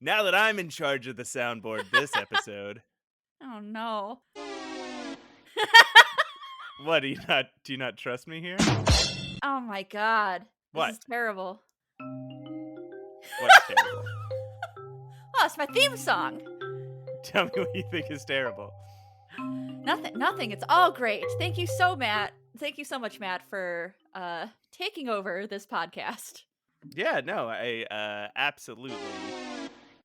Now that I'm in charge of the soundboard this episode, Oh no. what do you not trust me here? Oh my god. This What? is terrible. What's terrible? Oh, it's my theme song. Tell me what you think is terrible. Nothing. It's all great. Thank you so much, Matt, for taking over this podcast. Yeah, no, I absolutely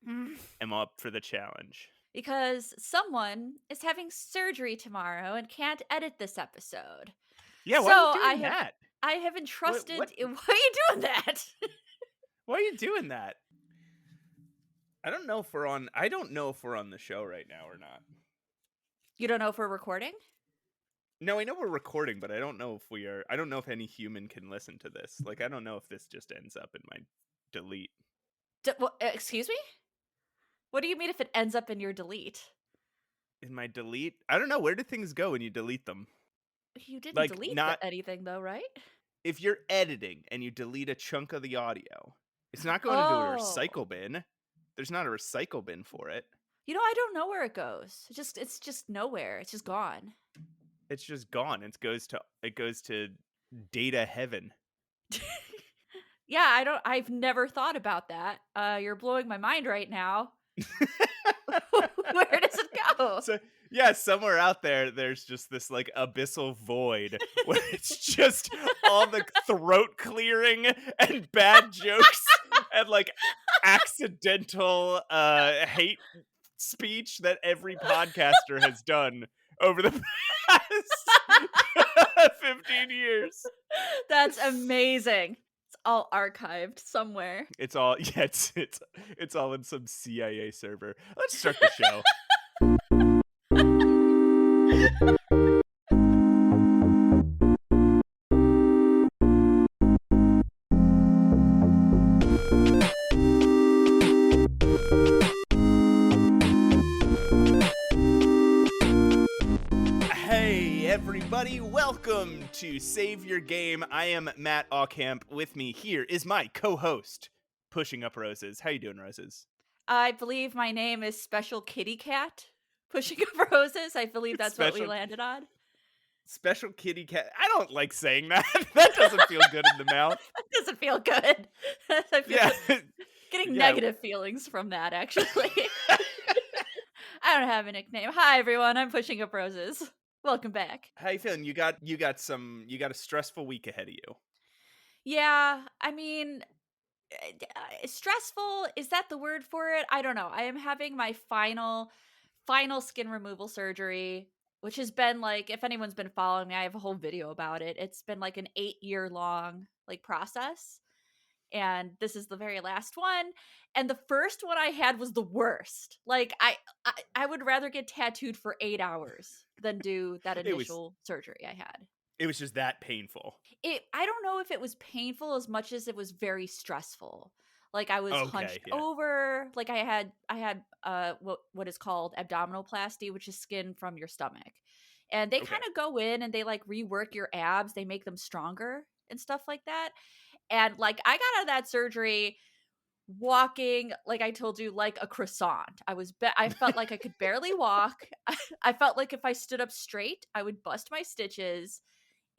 Mm. am up for the challenge. Because someone is having surgery tomorrow and can't edit this episode. Yeah, So why are you doing that? I have entrusted. what- Why are you doing that? Why are you doing that? I don't know if we're on the show right now or not. You don't know if we're recording? No, I know we're recording, but I don't know if we are. I don't know if any human can listen to this. Like, I don't know if this just ends up in my delete. Excuse me? What do you mean if it ends up in your delete? In my delete? I don't know. Where do things go when you delete them? You didn't Like, delete not anything though, right? if you're editing and you delete a chunk of the audio, it's not going into a Oh. recycle bin. There's not a recycle bin for it. You know, I don't know where it goes. It's just nowhere. It's just gone. It's just gone. It goes to data heaven. Yeah, I've never thought about that. You're blowing my mind right now. Where does it go? So yeah, somewhere out there, there's just this like abyssal void where it's just all the throat clearing and bad jokes and like accidental hate speech that every podcaster has done over the past 15 years. That's amazing. It's all archived somewhere. It's all it's all in some CIA server. Let's start the show. Hey everybody, welcome to Save Your Game. I am Matt Aucamp. With me here is my co-host, Pushing Up Roses. How you doing, Roses? I believe my name is Special Kitty Cat. Pushing Up Roses. I believe that's what we landed on. Special Kitty Cat. I don't like saying that. That doesn't feel good in the mouth. It doesn't feel good. I feel getting negative feelings from that, actually. I don't have a nickname. Hi everyone, I'm Pushing Up Roses. Welcome back. How you feeling? You got a stressful week ahead of you. Yeah, I mean, stressful, is that the word for it? I don't know. I am having my final skin removal surgery, which has been like, if anyone's been following me, I have a whole video about it. It's been like an 8-year long like process. And this is the very last one. And the first one I had was the worst. Like I would rather get tattooed for 8 hours than do that initial surgery I had. It was just that painful. I don't know if it was painful as much as it was very stressful. Like I was hunched over. Like I had what is called abdominoplasty, which is skin from your stomach. And they kind of go in and they like rework your abs. They make them stronger and stuff like that. And like I got out of that surgery walking, like I told you, like a croissant. I felt like I could barely walk. I felt like if I stood up straight, I would bust my stitches.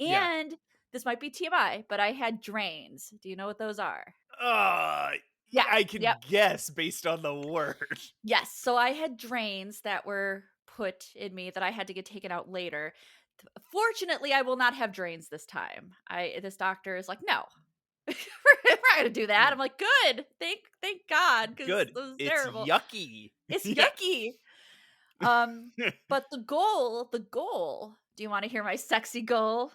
And this might be TMI, but I had drains. Do you know what those are? Yeah, I can guess based on the word. Yes, so I had drains that were put in me that I had to get taken out later. Fortunately, I will not have drains this time. This doctor is like, no. We're not gonna do that. I'm like, good. Thank God. Good. It was it's terrible. Yucky. It's yucky. But the goal. Do you want to hear my sexy goal?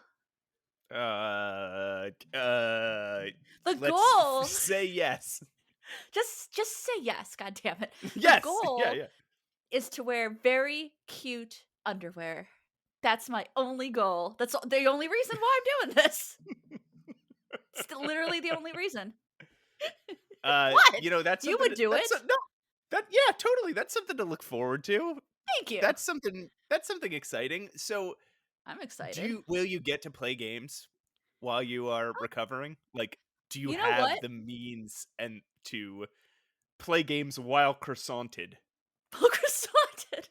The goal. Say yes. Just say yes. God damn it. Yes. The goal is to wear very cute underwear. That's my only goal. That's the only reason why I'm doing this. It's literally the only reason. What? You know, that's you would do it. Totally. That's something to look forward to. Thank you. That's something exciting. So I'm excited. Will you get to play games while you are recovering? Like, do you know have what? the means and to play games while croissanted. Croissanted.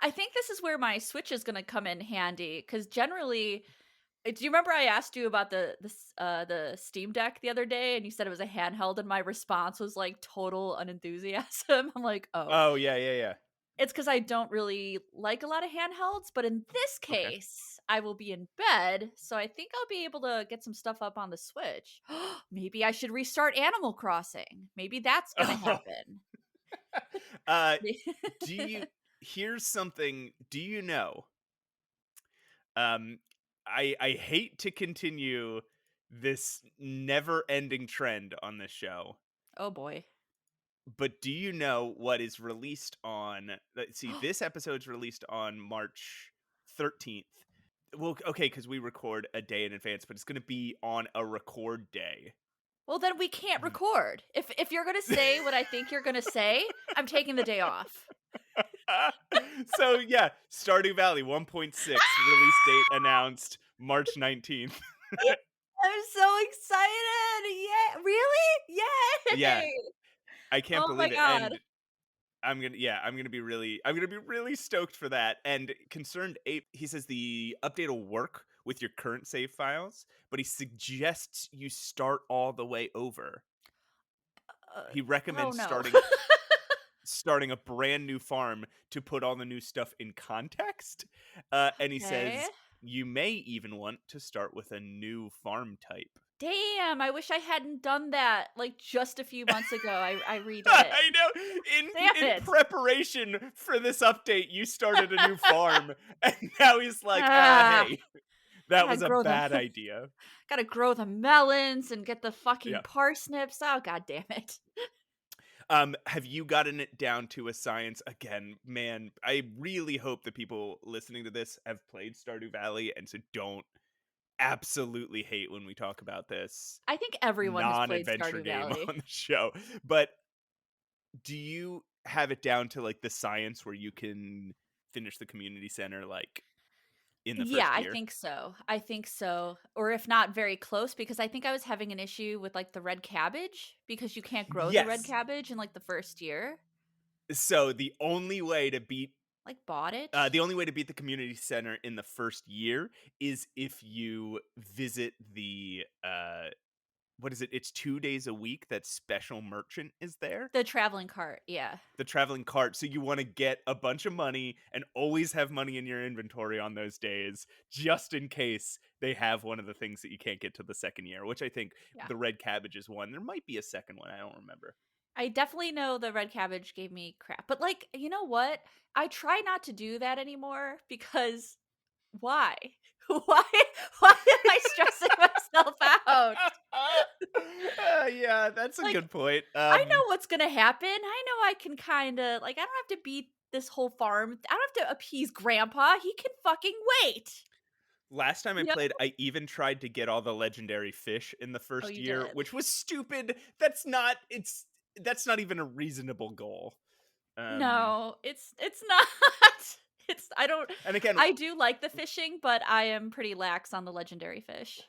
I think this is where my Switch is gonna come in handy because generally, do you remember I asked you about the Steam Deck the other day, and you said it was a handheld, and my response was like total unenthusiasm. I'm like, oh, Oh, yeah, yeah, yeah. it's because I don't really like a lot of handhelds, but in this Okay. case, I will be in bed, so I think I'll be able to get some stuff up on the Switch. Maybe I should restart Animal Crossing. Maybe that's gonna Oh, happen. uh, do you here's something, do you know, um, I hate to continue this never-ending trend on this show, Oh boy. but do you know what is released on let's see, this episode's released on March 13th. Well, okay, because we record a day in advance, but it's gonna be on a record day. Well, then we can't record. If you're gonna say what I think you're gonna say, I'm taking the day off. So yeah, Stardew Valley 1.6 release date announced March 19th. I'm so excited! Yeah, really? Yeah, Yay! I can't Oh my believe it. god. And I'm gonna be really stoked for that. And Concerned Ape, he says the update will work with your current save files, but he suggests you start all the way over. Uh, He oh recommends no. starting a brand new farm to put all the new stuff in context. And he Okay. says you may even want to start with a new farm type. Damn, I wish I hadn't done that like just a few months ago. I redid it. I know. Damn In it. preparation for this update, you started a new farm, and now he's like, Ah, hey, that gotta was a grow the bad idea. gotta grow the melons and get the fucking Yeah. parsnips. Oh god damn it. Have you gotten it down to a science again? Man, I really hope that people listening to this have played Stardew Valley and so don't absolutely hate when we talk about this I think everyone has played non-adventure Stardew game Valley. on the show. But do you have it down to like the science where you can finish the community center like in the Yeah, first I year? think so. I think so. Or if not very close, because I think I was having an issue with like the red cabbage because you can't grow the red Yes. cabbage in like the first year. So Like bottage. the only way to beat the community center in the first year is if you visit the what is it? It's 2 days a week that special merchant is there. The traveling cart. Yeah. The traveling cart. So you want to get a bunch of money and always have money in your inventory on those days, just in case they have one of the things that you can't get to the second year, which I think Yeah. the red cabbage is one. There might be a second one. I don't remember. I definitely know the red cabbage gave me crap. But like, you know what? I try not to do that anymore because why? Why why am I stressing myself out? Yeah, that's a Like good point. I know what's gonna happen. I know I can kinda like I don't have to beat this whole farm. I don't have to appease grandpa. He can fucking wait. Last time I You know? played, I even tried to get all the legendary fish in the Oh, first you year, did. which was stupid. That's not even a reasonable goal. Um, No, it's not. It's I don't and again, I do like the fishing, but I am pretty lax on the legendary fish.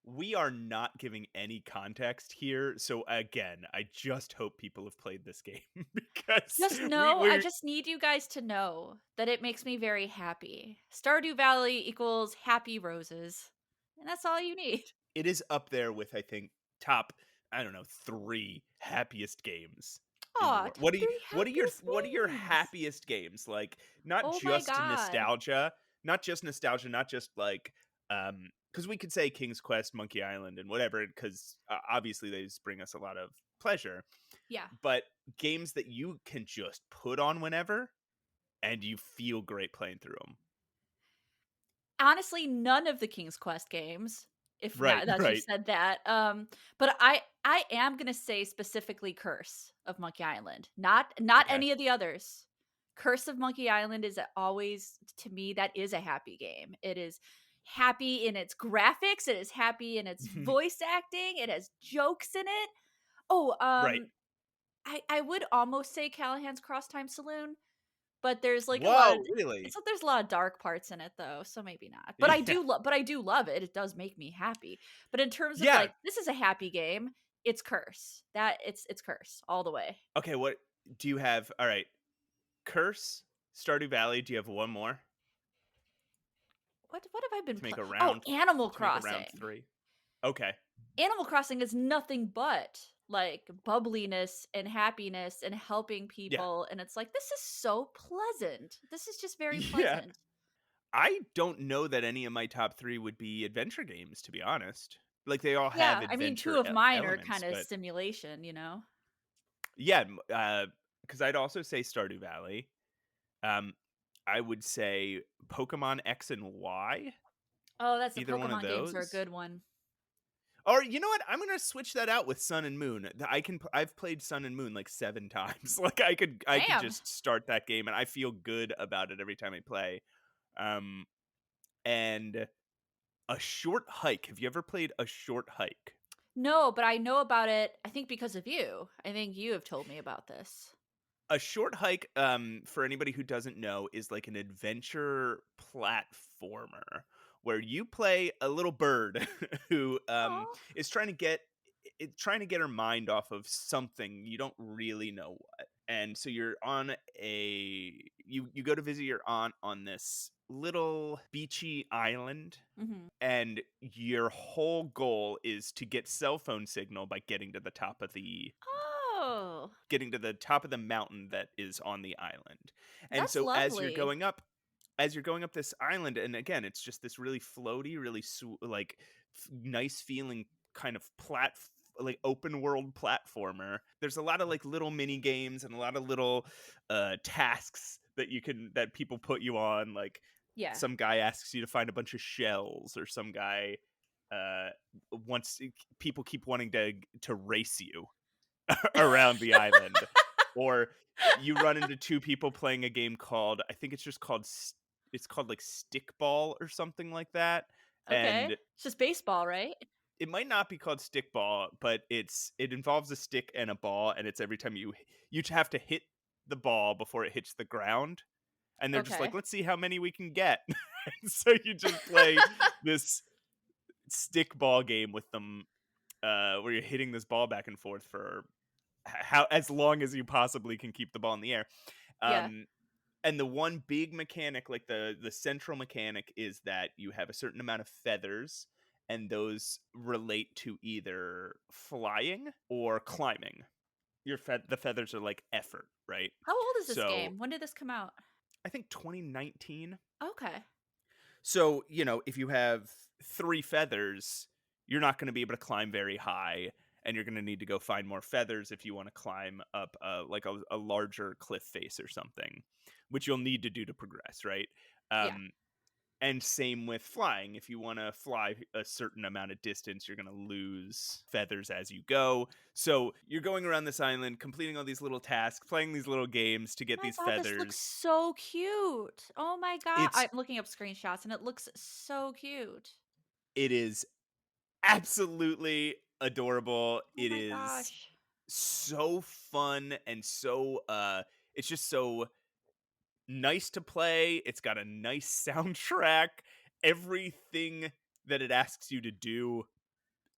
we are not giving any context here, so again, I just hope people have played this game because Just know, I we're just need you guys to know that it makes me very happy. Stardew Valley equals happy roses. And that's all you need. it is up there with I think top, I don't know, 3 happiest games in the Aw, world. top 3 What are your happiest games. happiest games? Like not Oh my just god. nostalgia, not just like because we could say King's Quest, Monkey Island, and whatever, because obviously they just bring us a lot of pleasure. Yeah. But games that you can just put on whenever and you feel great playing through them. Honestly, none of the King's Quest games, if Right, now that you right. said that. But I am gonna say specifically Curse of Monkey Island, not Okay. any of the others. Curse of Monkey Island is always to me that is a happy game. It is happy in its graphics. It is happy in its voice acting. It has jokes in it. Oh, Right. I would almost say Callahan's Crosstime Saloon, but there's like a lot of Whoa, really? there's a lot of dark parts in it though, so maybe not. But Yeah. I do love it. It does make me happy. But in terms of Yeah. like this is a happy game, it's curse. It's curse all the way. Okay, what do you have? All right, Curse, Stardew Valley. Do you have one more What have I been to make playing? a Oh, round Animal to make a round Crossing. 3? Okay. Animal Crossing is nothing but like bubbliness and happiness and helping Yeah. people, and it's like, this is so pleasant. This is just very Yeah. pleasant. I don't know that any of my top 3 would be adventure games, to be honest. Like, they all have Yeah, I mean, two adventure of mine are elements, kind of but stimulation, you know. yeah, because I'd also say Stardew Valley. Um, I would say Pokemon X and Y, Oh, that's the either one of Pokemon games are a those. good one. Or you know what? I'm gonna switch that out with Sun and Moon. I've played Sun and Moon like 7 times. Like I could Damn. just start that game and I feel good about it every time I play. Um, and a short hike. Have you ever played a short hike? No, but I know about it, I think because of you. I think you have told me about this. A short hike, for anybody who doesn't know, is like an adventure platformer where you play a little bird who Oh. is trying to get her mind off of something you don't really know what. And so you're on you go to visit your aunt on this little beachy island, Mhm. and your whole goal is to get cell phone signal by Oh, getting to the top of the mountain that is on the island. And that's so lovely. as you're going up this island, and again, it's just this really floaty, really nice feeling kind of like open world platformer. There's a lot of like little mini games and a lot of little tasks that people put you on. Like Yeah. some guy asks you to find a bunch of shells, or some guy uh wants people keep wanting to race you around the island. Or you run into two people playing a game called, I think it's just called it's called like stickball or something like that. Okay. And It's just baseball, right? it might not be called stickball, but it involves a stick and a ball, and it's every time you have to hit the ball before it hits the ground. And they're just like, Okay. let's see how many we can get. And so you just play this stickball game with them, where you're hitting this ball back and forth for how as long as you possibly can keep the ball in the air. Yeah. Um, and the one big mechanic, like the central mechanic, is that you have a certain amount of feathers, and those relate to either flying or climbing. The feathers are like effort, right? How old is this So game? When did this come out? I think 2019. Okay. So, if you have 3 feathers, you're not going to be able to climb very high, and you're going to need to go find more feathers if you want to climb up like a larger cliff face or something, which you'll need to do to progress, right? Yeah. Um, and same with flying. If you want to fly a certain amount of distance, you're going to lose feathers as you go. So you're going around this island, completing all these little tasks, playing these little games to get My these god, this looks feathers. so cute. Oh my god. It's I'm looking up screenshots and it looks so cute. it is absolutely adorable. Oh It my is gosh. so fun and so it's just so nice to play. It's got a nice soundtrack. Everything that it asks you to do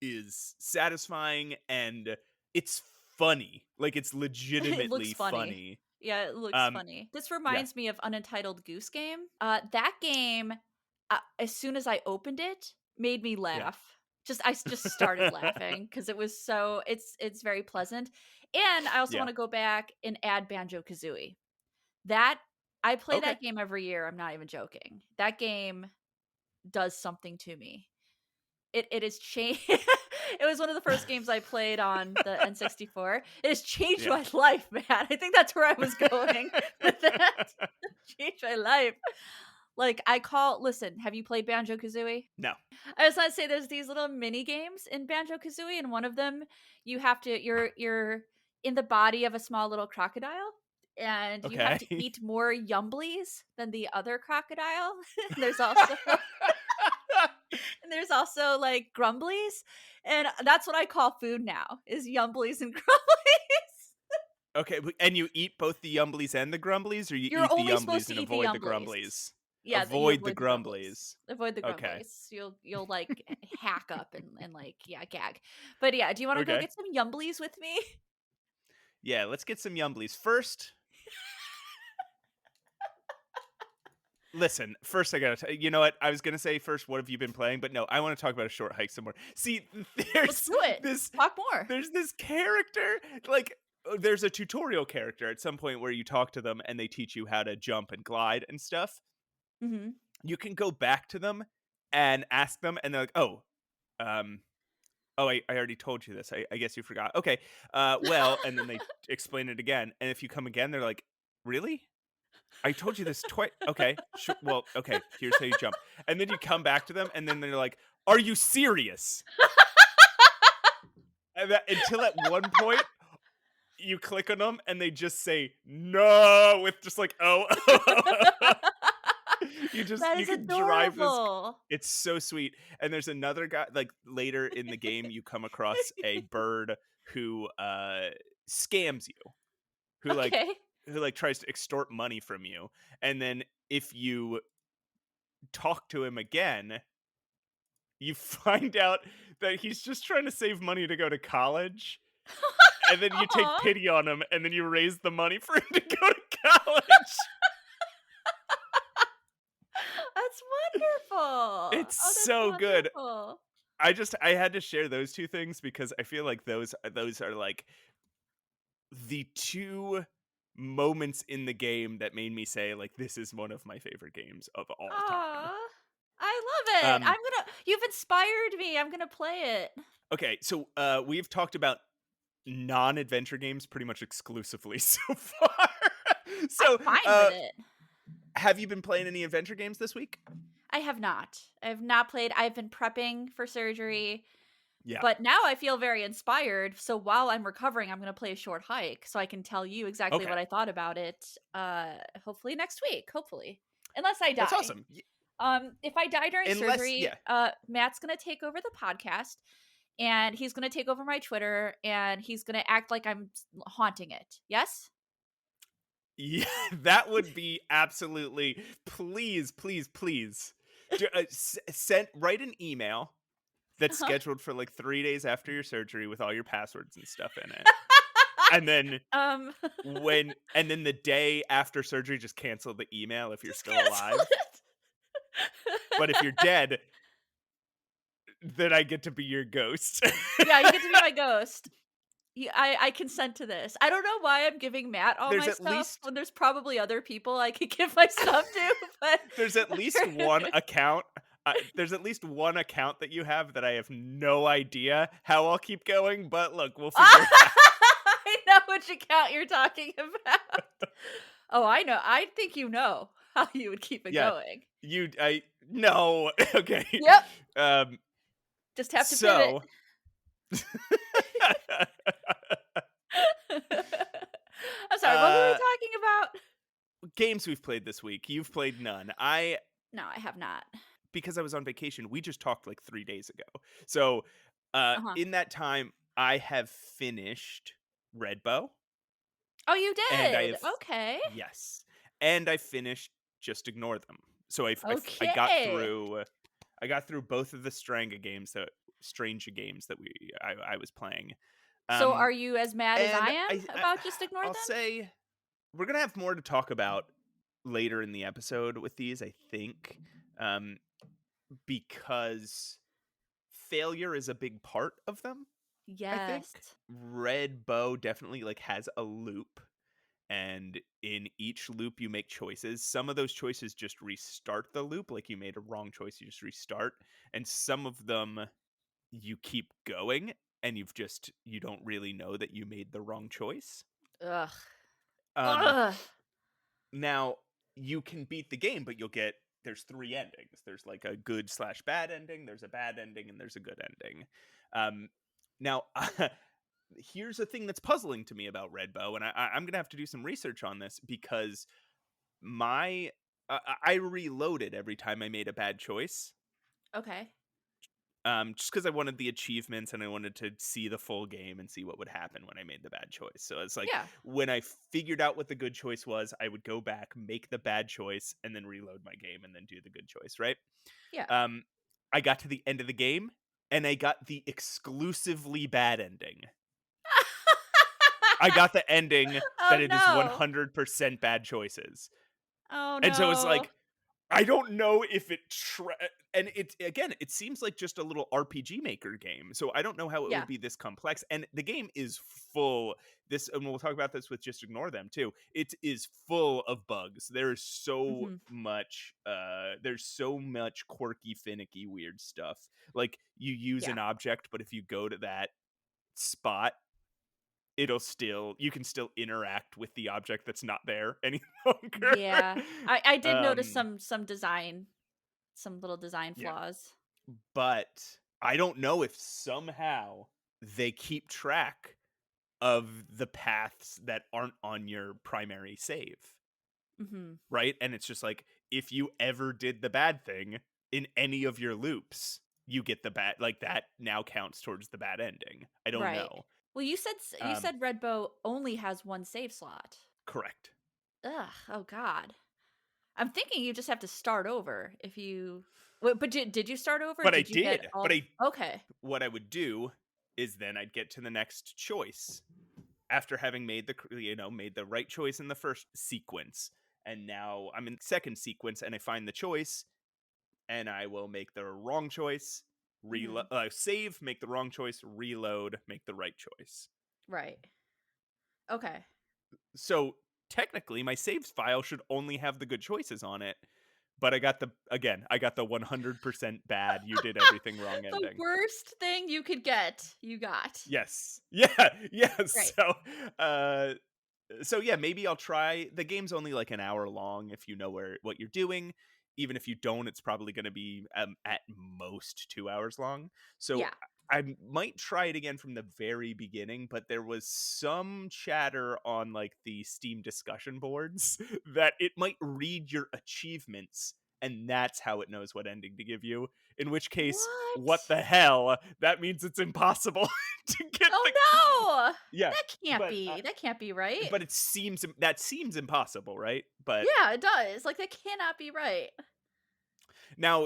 is satisfying, and it's funny. Like, it's It looks legitimately funny. funny. Yeah, it looks Um funny. This yeah. reminds me of Untitled Goose Game. That game, as soon as I opened it, made me Yeah. laugh. Just started laughing because it was so it's very pleasant. And I also Yeah. want to go back and add Banjo Kazooey. That I play Okay. that game every year. I'm not even joking. That game does something to me. It has changed. It was one of the first games I played on the N64. It has changed Yeah. my life, man. I think that's where I was going with that. Changed my life. Like listen, have you played Banjo Kazooie? No. I just want to say there's these little mini games in Banjo Kazooie, and one of them you're in the body of a small little crocodile, and you have Okay. to eat more yumblies than the other crocodile. there's also and there's also like grumblies, and that's what I call food now is yumblies and grumblies. Okay, and you eat both the Yumblies and the Grumblies, or you You're eat the only supposed Yumblies to and eat the avoid the yumblies. Grumblies? Yeah, you Avoid the avoid the grumblies. grumblies. Avoid the Okay. grumblies. You'll like hack up and like yeah, gag. But yeah, do you want to go Okay. get some yumblies with me? Yeah, let's get some yumblies. First, listen, first I gotta you know what? I was gonna say first, what have you been playing? But no, I want to talk about a short hike somewhere. See, Let's there's do it. this Talk more. there's this character, like there's a tutorial character at some point where you talk to them and they teach you how to jump and glide and stuff. Hmm. You can go back to them and ask them, and they're like, um, oh, I already told you this. I guess you forgot. Okay. Well, and then they explain it again. And if you come again, they're like, really? I told you this twice. Okay. Sure. Well, okay. Here's how you jump. And then you come back to them, and then they're like, are you serious? Until at one point, you click on them, and they just say, no, with just like, oh. That You is can drive this. adorable. It's so sweet. And there's another guy, like later in the game you come across a bird who scams you, who like Okay. who like tries to extort money from you. And then if you talk to him again, you find out that he's just trying to save money to go to college. And then you take Aw, pity on him and then you raise the money for him to go to college. that's wonderful. It's Oh, that's so good. wonderful. I had to share those two things because I feel like those are like the two moments in the game that made me say like this is one of my favorite games of all time. Aw, I love it. Um You've inspired me. I'm gonna play it. okay, so we've talked about non-adventure games pretty much exclusively so far. I'm So, fine with it. have you been playing any adventure games this week? I have not. I have not played. I've been prepping for surgery, Yeah. but now I feel very inspired. So while I'm recovering, I'm going to play a short hike so I can tell you exactly Okay. what I thought about it. Hopefully next week. Hopefully, unless I That's die. awesome. If I die during Unless surgery, yeah. Matt's going to take over the podcast, and he's going to take over my Twitter, and he's going to act like I'm haunting it. Yes. Yeah, that would be absolutely please, please, please. Write an email that's scheduled for like 3 days after your surgery with all your passwords and stuff in it. And then um, the day after surgery just cancel the email if you're just still cancel alive. it. But if you're dead, then I get to be your ghost. Yeah, you get to be my ghost. I consent to this. I don't know why I'm giving Matt all There's my at stuff least when there's probably other people I could give my stuff to, but there's at least one account. There's at least one account that you have that I have no idea how I'll keep going. But look, we'll figure it out. I know which account you're talking about. Oh, I know. I think you know how you would keep it Yeah, going. no. Okay. Yep. Um. Just have to pivot. So. I'm sorry, what were we talking about? Games we've played this week. You've played none. No, I have not. Because I was on vacation, we just talked like 3 days ago. So, Uh-huh. in that time, I have finished Red Bow, Oh, you and did? Okay. yes, and I finished Just Ignore Them. So I Okay. got through both of the Strange games that I was playing. So Um, are you as mad as and I am about Just Ignore I'll Them? say we're gonna have more to talk about later in the episode with these. I think. Um, because failure is a big part of them. I think Yes. Red Bow definitely like has a loop, and in each loop you make choices. Some of those choices just restart the loop, like you made a wrong choice, you just restart, and some of them you keep going and you don't really know that you made the wrong choice. Ugh. Um Ugh. Now you can beat the game, but there's three endings. There's like a good/bad ending, there's a bad ending, and there's a good ending. Now, here's a thing that's puzzling to me about Red Bow, and I'm gonna have to do some research on this because I reloaded every time I made a bad choice, Okay. just because I wanted the achievements and I wanted to see the full game and see what would happen when I made the bad choice. So it's like Yeah. when I figured out what the good choice was, I would go back, make the bad choice, and then reload my game and then do the good choice, right? Yeah. Um, I got to the end of the game and I got the exclusively bad ending. I got the ending Oh, that it is no. 100% bad choices. Oh, And so it's no. like, I don't know if and it again, it seems like just a little RPG Maker game. So I don't know how it Yeah. would be this complex. And the game is full. This, and we'll talk about this with Just Ignore Them too. It is full of bugs. There is so Mhm. much. There's so much quirky, finicky, weird stuff. Like you use Yeah. an object, but if you go to that spot, you can still interact with the object that's not there any longer. Yeah. I did notice um some little design yeah, flaws. but I don't know if somehow they keep track of the paths that aren't on your primary save, Mhm. right? And it's just like if you ever did the bad thing in any of your loops, you get the bad, like that now counts towards the bad ending. I don't Right. know. Well, you Um said Red Bow only has one save slot. Correct. Ugh, oh god. I'm thinking you just have to start over if you Wait, but did you start over? But I Did you get did. But all I Okay. What I would do is then I'd get to the next choice after having made made the right choice in the first sequence, and now I'm in the second sequence and I find the choice and I will make the wrong choice, reload, Mhm. save, make the wrong choice, reload, make the right choice. Right. Okay. So technically my saves file should only have the good choices on it, but I got the 100% bad, you did everything wrong The ending. worst thing you could get, you got. Yes. Yeah, yes. Right. Uh so yeah, maybe I'll try. The game's only like an hour long if you know what you're doing. Even if you don't, it's probably going to be at most 2 hours long. So Yeah. I might try it again from the very beginning, but there was some chatter on like the Steam discussion boards that it might read your achievements and that's how it knows what ending to give you. In which case, what What? the hell? That means it's impossible to get the Oh, no! yeah, That can't but be. That can't be right. that seems impossible, right? But Yeah, it does. Like, that cannot be right. now,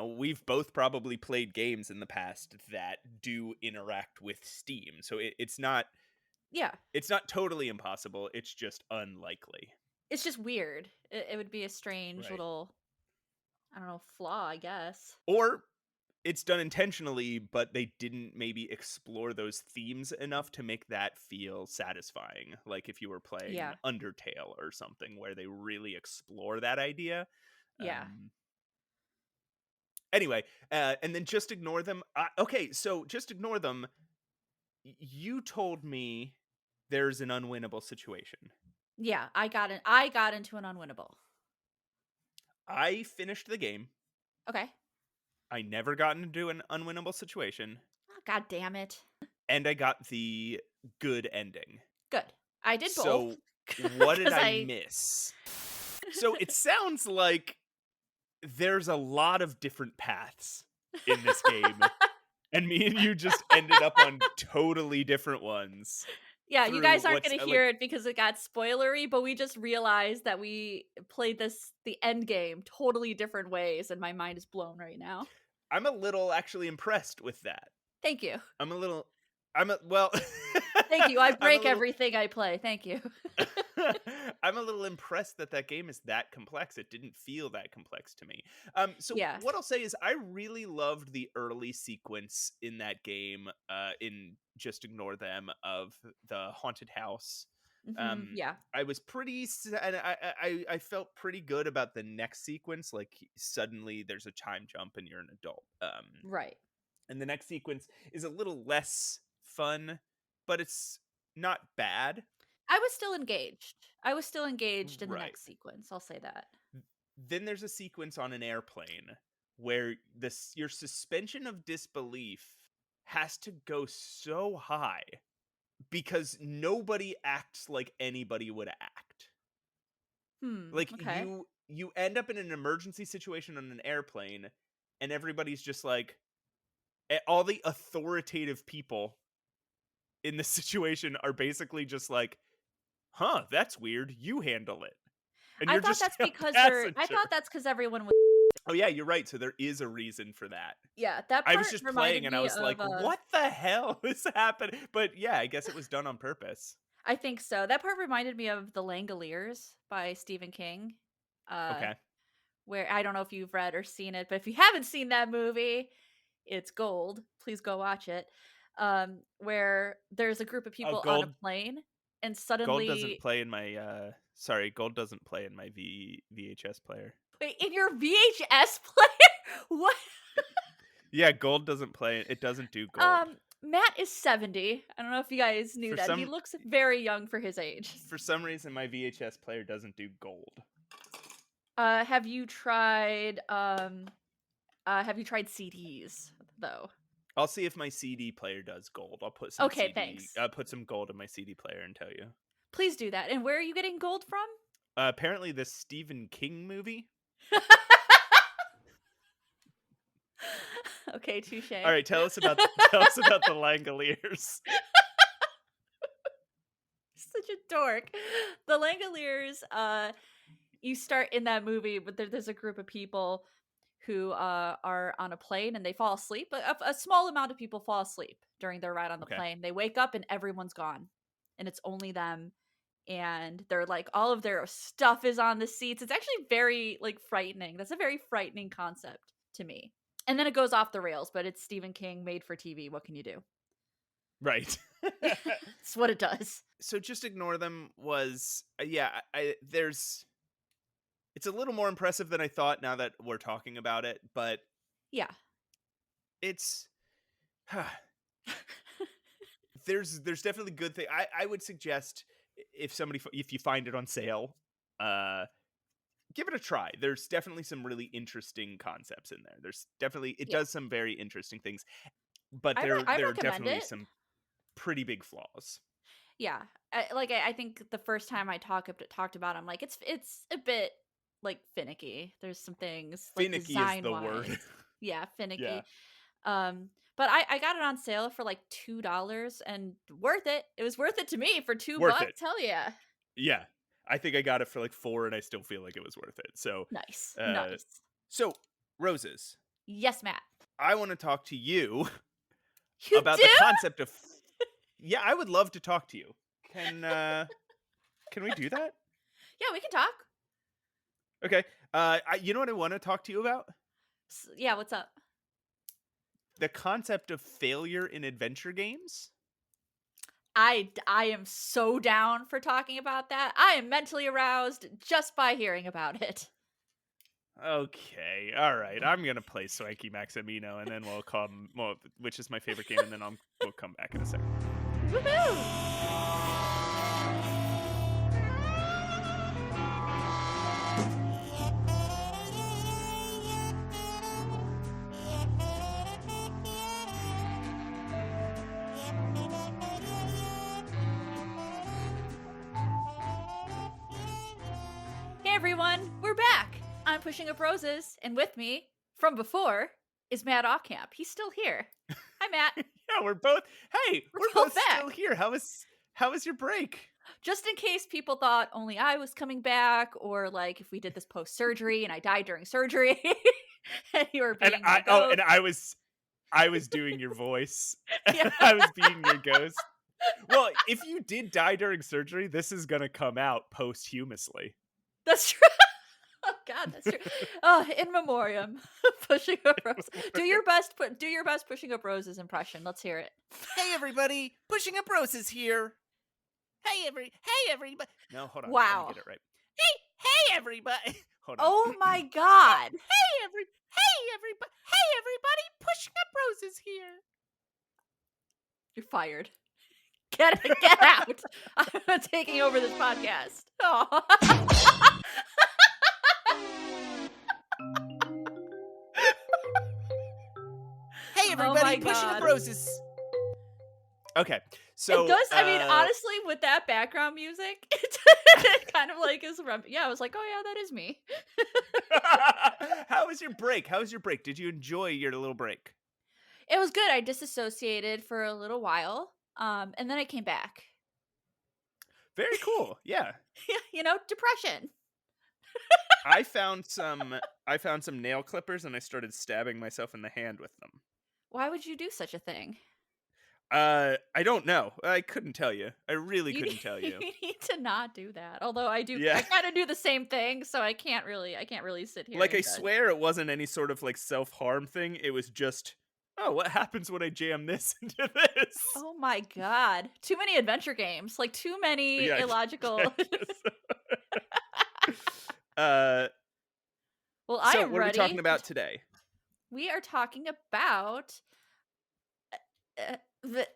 we've both probably played games in the past that do interact with Steam, so Yeah. it's not totally impossible. It's just unlikely, It's just weird. It would be a strange right? little, I don't know, flaw, I guess. Or it's done intentionally, but they didn't maybe explore those themes enough to make that feel satisfying. Like if you were playing Yeah. Undertale or something where they really explore that idea. Yeah. Anyway, and then Just Ignore Them. Okay, so Just Ignore Them. You told me there's an unwinnable situation. Yeah, I got into an unwinnable. I finished the game. Okay. I never got into an unwinnable situation, Oh, god damn it. and I got the good ending. Good. I did both. So, what did Cuz I I miss? So, it sounds like there's a lot of different paths in this game, and me and you just ended up on totally different ones Yeah, you through guys aren't what's going to like hear it because it got spoilery, but we just realized that we played the end game totally different ways and my mind is blown right now. I'm a little actually impressed with that. Thank you. I'm a little I'm a well Thank you. I I'm a break little everything I play. Thank you. I'm a little impressed that that game is that complex. It didn't feel that complex to me. So Yeah. what I'll say is I really loved the early sequence in that game, in Just Ignore Them, of the haunted house. Yeah. I was and I felt pretty good about the next sequence. Like suddenly there's a time jump and you're an adult. Right. And the next sequence is a little less fun, but it's not bad. I was still engaged. I was still engaged in the Right. next sequence. I'll say that. Then there's a sequence on an airplane where your suspension of disbelief has to go so high because nobody acts like anybody would act. Like Okay. you end up in an emergency situation on an airplane and everybody's just like, all the authoritative people in the situation are basically just like, huh, that's weird. You handle it. And I you're thought just that's a because passenger. everyone was. Oh yeah, you're right. So there is a reason for that. Yeah, that I was part just reminded playing and I me was like, of what the hell is happening? But yeah, I guess it was done on purpose. I think so. That part reminded me of The Langoliers by Stephen King. Uh Okay. where I don't know if you've read or seen it, but if you haven't seen that movie, it's gold. Please go watch it. Where there's a group of Oh, people on a plane and gold doesn't suddenly play in my sorry, gold doesn't play in my VHS player. wait, in your VHS player? What? Yeah, gold doesn't play. It doesn't do gold. Matt is 70. I don't know if you guys knew For that. He some looks very young for his age. for some reason my VHS player doesn't do gold. Have you tried CDs though? I'll see if my CD player does gold. I'll put some Okay, thanks. put some gold in my CD player and tell you. Please do that. And where are you getting gold from? Apparently this Stephen King movie. Okay, touche. All right, tell us about the Langoliers. Such a dork. The Langoliers, you start in that movie, but there's a group of people who are on a plane and they fall asleep. A small amount of people fall asleep during their ride on the plane. They wake up and everyone's gone, and it's only them. And they're like, all of their stuff is on the seats. It's actually very like frightening. That's a very frightening concept to me. And then it goes off the rails, but it's Stephen King made for TV. What can you do? Right. It's what it does. So just ignore them was it's a little more impressive than I thought now that we're talking about it, but yeah, it's there's definitely good thing. I would suggest if you find it on sale, give it a try. There's definitely some really interesting concepts in there. There's definitely does some very interesting things, but there are definitely some pretty big flaws. Yeah, I think the first time I talked about it, I'm like, it's a bit like finicky. There's some things like Finicky design is the wise. word. Yeah, finicky. Yeah. But I got it on sale for like $2 and worth it. It was worth it to me for $2. Hell yeah. Yeah. I think I got it for like $4 and I still feel like it was worth it. So nice. So Roses. Yes, Matt. I want to talk to you about the concept of yeah, I would love to talk to you. Can we do that? Yeah, we can talk. Okay. You know what I want to talk to you about? Yeah, what's up? The concept of failure in adventure games. I am so down for talking about that. I am mentally aroused just by hearing about it. Okay, all right. I'm gonna play Swanky Maximino, and then we'll come. Well, which is my favorite game, and then we'll come back in a second. Woohoo! Hey everyone, we're back. I'm Pushing Up Roses, and with me, from before, is Matt Offcamp. He's still here. Hi, Matt. Yeah, we're both. Hey, we're both back. Still here. How was your break? Just in case people thought only I was coming back, or like if we did this post surgery and I died during surgery, and you were being I was doing your voice. Yeah. I was being your ghost. Well, if you did die during surgery, this is gonna come out posthumously. That's true. Oh God, that's true. Oh, in memoriam, Pushing Up Roses. Do your best Pushing Up Roses impression. Let's hear it. Hey everybody, Pushing Up Roses here. Hey everybody. No, hold on. Wow. Let me get it right. Hey everybody. Hold on. Oh my God. Hey everybody, Pushing Up Roses here. You're fired. Get out. I'm taking over this podcast. Oh. Hey everybody, Pushing Up Roses. Okay, so it does. I mean, honestly, with that background music, it kind of like is. Yeah, I was like, oh yeah, that is me. How was your break? Did you enjoy your little break? It was good. I disassociated for a little while, and then I came back. Very cool. Yeah. You know, depression. I found some nail clippers and I started stabbing myself in the hand with them. Why would you do such a thing? I don't know. I couldn't tell you. I really You couldn't tell you you. need to not do that. Although I Yeah. kind of do the same thing, so I can't really sit here Like, and I judge. swear it wasn't any sort of, like, self-harm thing. It was just, "Oh, what happens when I jam this into this?" Oh my god. Too many adventure games. Like too many Yeah. Yeah, illogical. I guess. Uh, Well, I so am what are we talking ready. about today? We are talking about the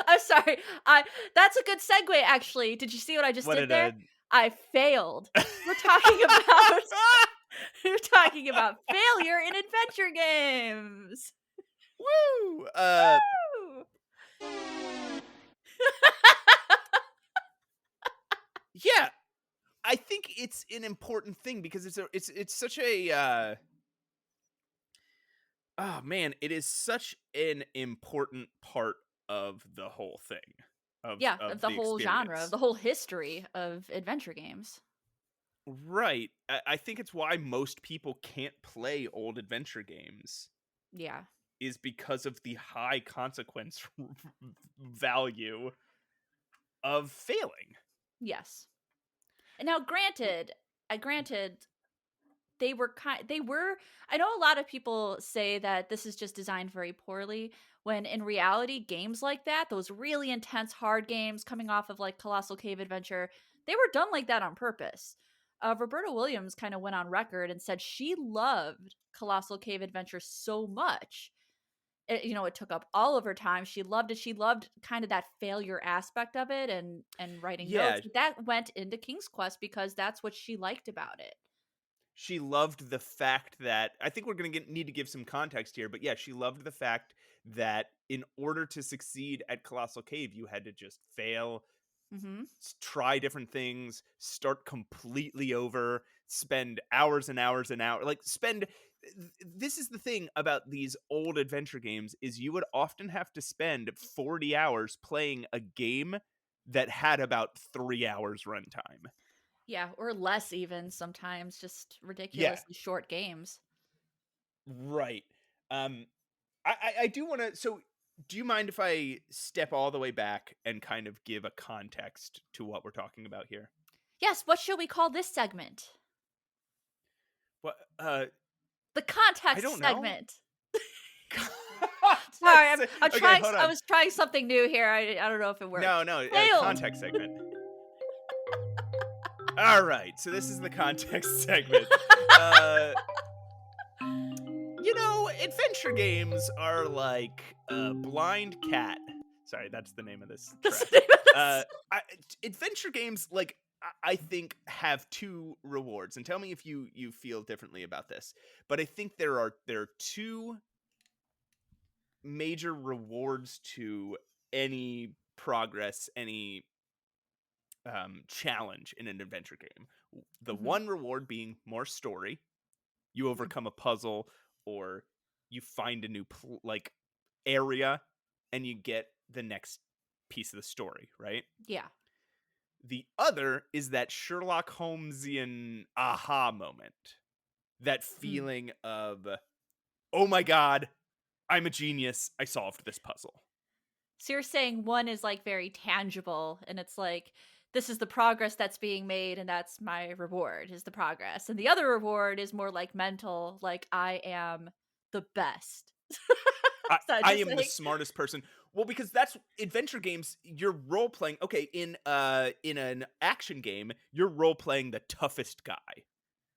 I'm sorry. I That's a good segue actually. Did you see what I just What did did, there? I failed. We're talking about we're talking about failure in adventure games. Woo! Woo! Yeah, I think it's an important thing because it's such a, oh man, it is such an important part of the whole thing, Yeah, of of the the whole genre, of experience. the whole history of adventure games. Right. I think it's why most people can't play old adventure games Yeah. is because of the high consequence value of failing. Yes. And now granted they were I know a lot of people say that this is just designed very poorly when in reality games like that, those really intense hard games coming off of like Colossal Cave Adventure, they were done like that on purpose. Roberta Williams kind of went on record and said she loved Colossal Cave Adventure so much. It took up all of her time. She loved it. She loved kind of that failure aspect of it and writing notes. Yeah, But that went into King's Quest because that's what she liked about it. she loved the fact that I think we're going to need to give some context here, but yeah, she loved the fact that in order to succeed at Colossal Cave, you had to just fail, Mhm. try different things, start completely over, spend hours and hours and hours, like spend this is the thing about these old adventure games is you would often have to spend 40 hours playing a game that had about 3 hours runtime. Yeah, or less even sometimes, just Yeah, ridiculously short games. right. Um I do want to. So, do you mind if I step all the way back and kind of give a context to what we're talking about here? Yes, what should we call this segment? What? The I context don't know. segment. Sorry, Context I'm okay, trying hold I on. was trying something new here. I don't know if it No, worked. no, Failed. context segment. All right, so this is the context segment. Uh, adventure games are like a blind cat. Sorry, that's the name of this That's the track. name of Uh, this. I, adventure games, like I think, have two rewards, and tell me if you feel differently about this. But I think there are two major rewards to any progress, any challenge in an adventure game. The Mhm. one reward being more story. You Mm. overcome a puzzle or you find a new area and you get the next piece of the story, right? Yeah. The other is that Sherlock Holmesian aha moment. That Mm. feeling of, oh my god, I'm a genius. I solved this puzzle. So you're saying one is like very tangible and it's like this is the progress that's being made and that's my reward is the progress. And the other reward is more like mental, like I am the best. I, Is that what I you're am the saying? smartest person. Well, because that's adventure games. You're role playing. Okay, in an action game, you're role playing the toughest guy,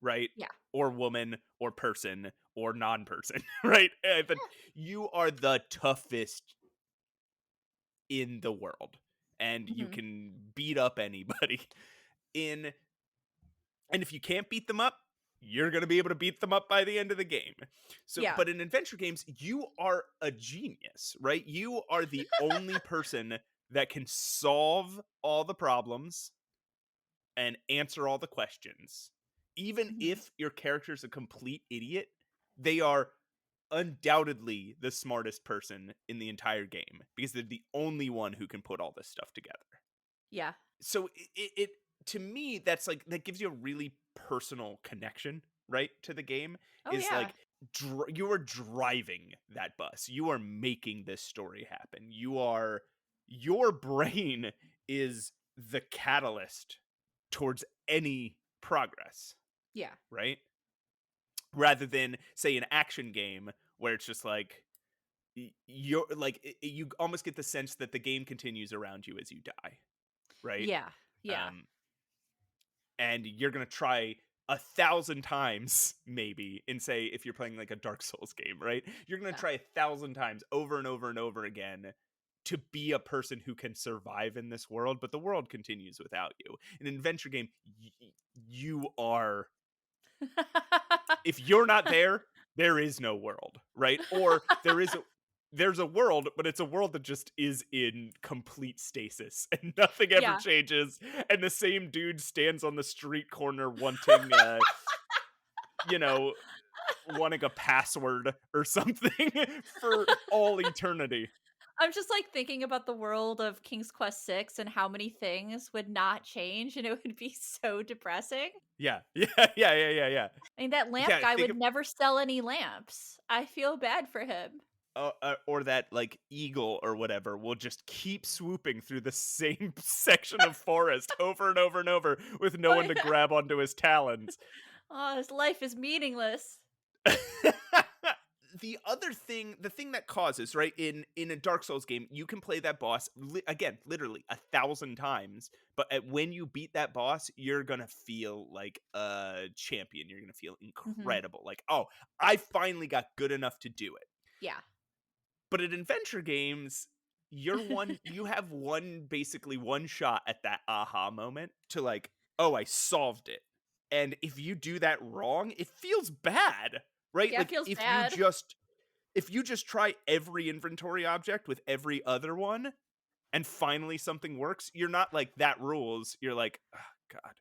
right? Yeah. Or woman, or person, or non-person, right? But you are the toughest in the world, and you Mhm. can beat up anybody. In And if you can't beat them up, you're going to be able to beat them up by the end of the game. So, Yeah. but in adventure games, you are a genius, right? You are the only person that can solve all the problems and answer all the questions. Even Mhm. if your character's a complete idiot, they are undoubtedly the smartest person in the entire game because they're the only one who can put all this stuff together. Yeah. So it to me, that's like, that gives you a really personal connection, right, to the game. Oh, Is yeah. like, you are driving that bus, you are making this story happen, your brain is the catalyst towards any progress, Yeah. right? Rather than, say, an action game where it's just like, you're like, you almost get the sense that the game continues around you as you die, right? Yeah. Yeah. um and you're gonna try 1,000 times, maybe, in, say, if you're playing like a Dark Souls game, right? You're gonna Yeah. try 1,000 times over and over and over again to be a person who can survive in this world, but the world continues without you. In an adventure game, you are, if you're not there, there is no world, right? Or there's a world, but it's a world that just is in complete stasis and nothing ever Yeah. changes, and the same dude stands on the street corner wanting you know wanting a password or something for all eternity. I'm just, like, thinking about the world of King's Quest 6 and how many things would not change, and it would be so depressing. Yeah. Yeah. I mean, that lamp Yeah, guy think would of, never sell any lamps. I feel bad for him. or that, like, eagle or whatever will just keep swooping through the same section of forest over and over and over with no Oh, one to yeah. grab onto his talons. Oh, his life is meaningless. The thing that causes, right, in a Dark Souls game, you can play that boss, again, literally 1,000 times, but when you beat that boss, you're gonna feel like a champion. You're gonna feel Mhm. incredible, like, oh, I finally got good enough to do it. Yeah. But in adventure games, you have basically one shot at that aha moment to, like, oh, I solved it. And if you do that wrong, it feels bad, right? Yeah, it Like, feels bad. if you just try every inventory object with every other one and finally something works, you're not like, that rules. You're like, oh, God.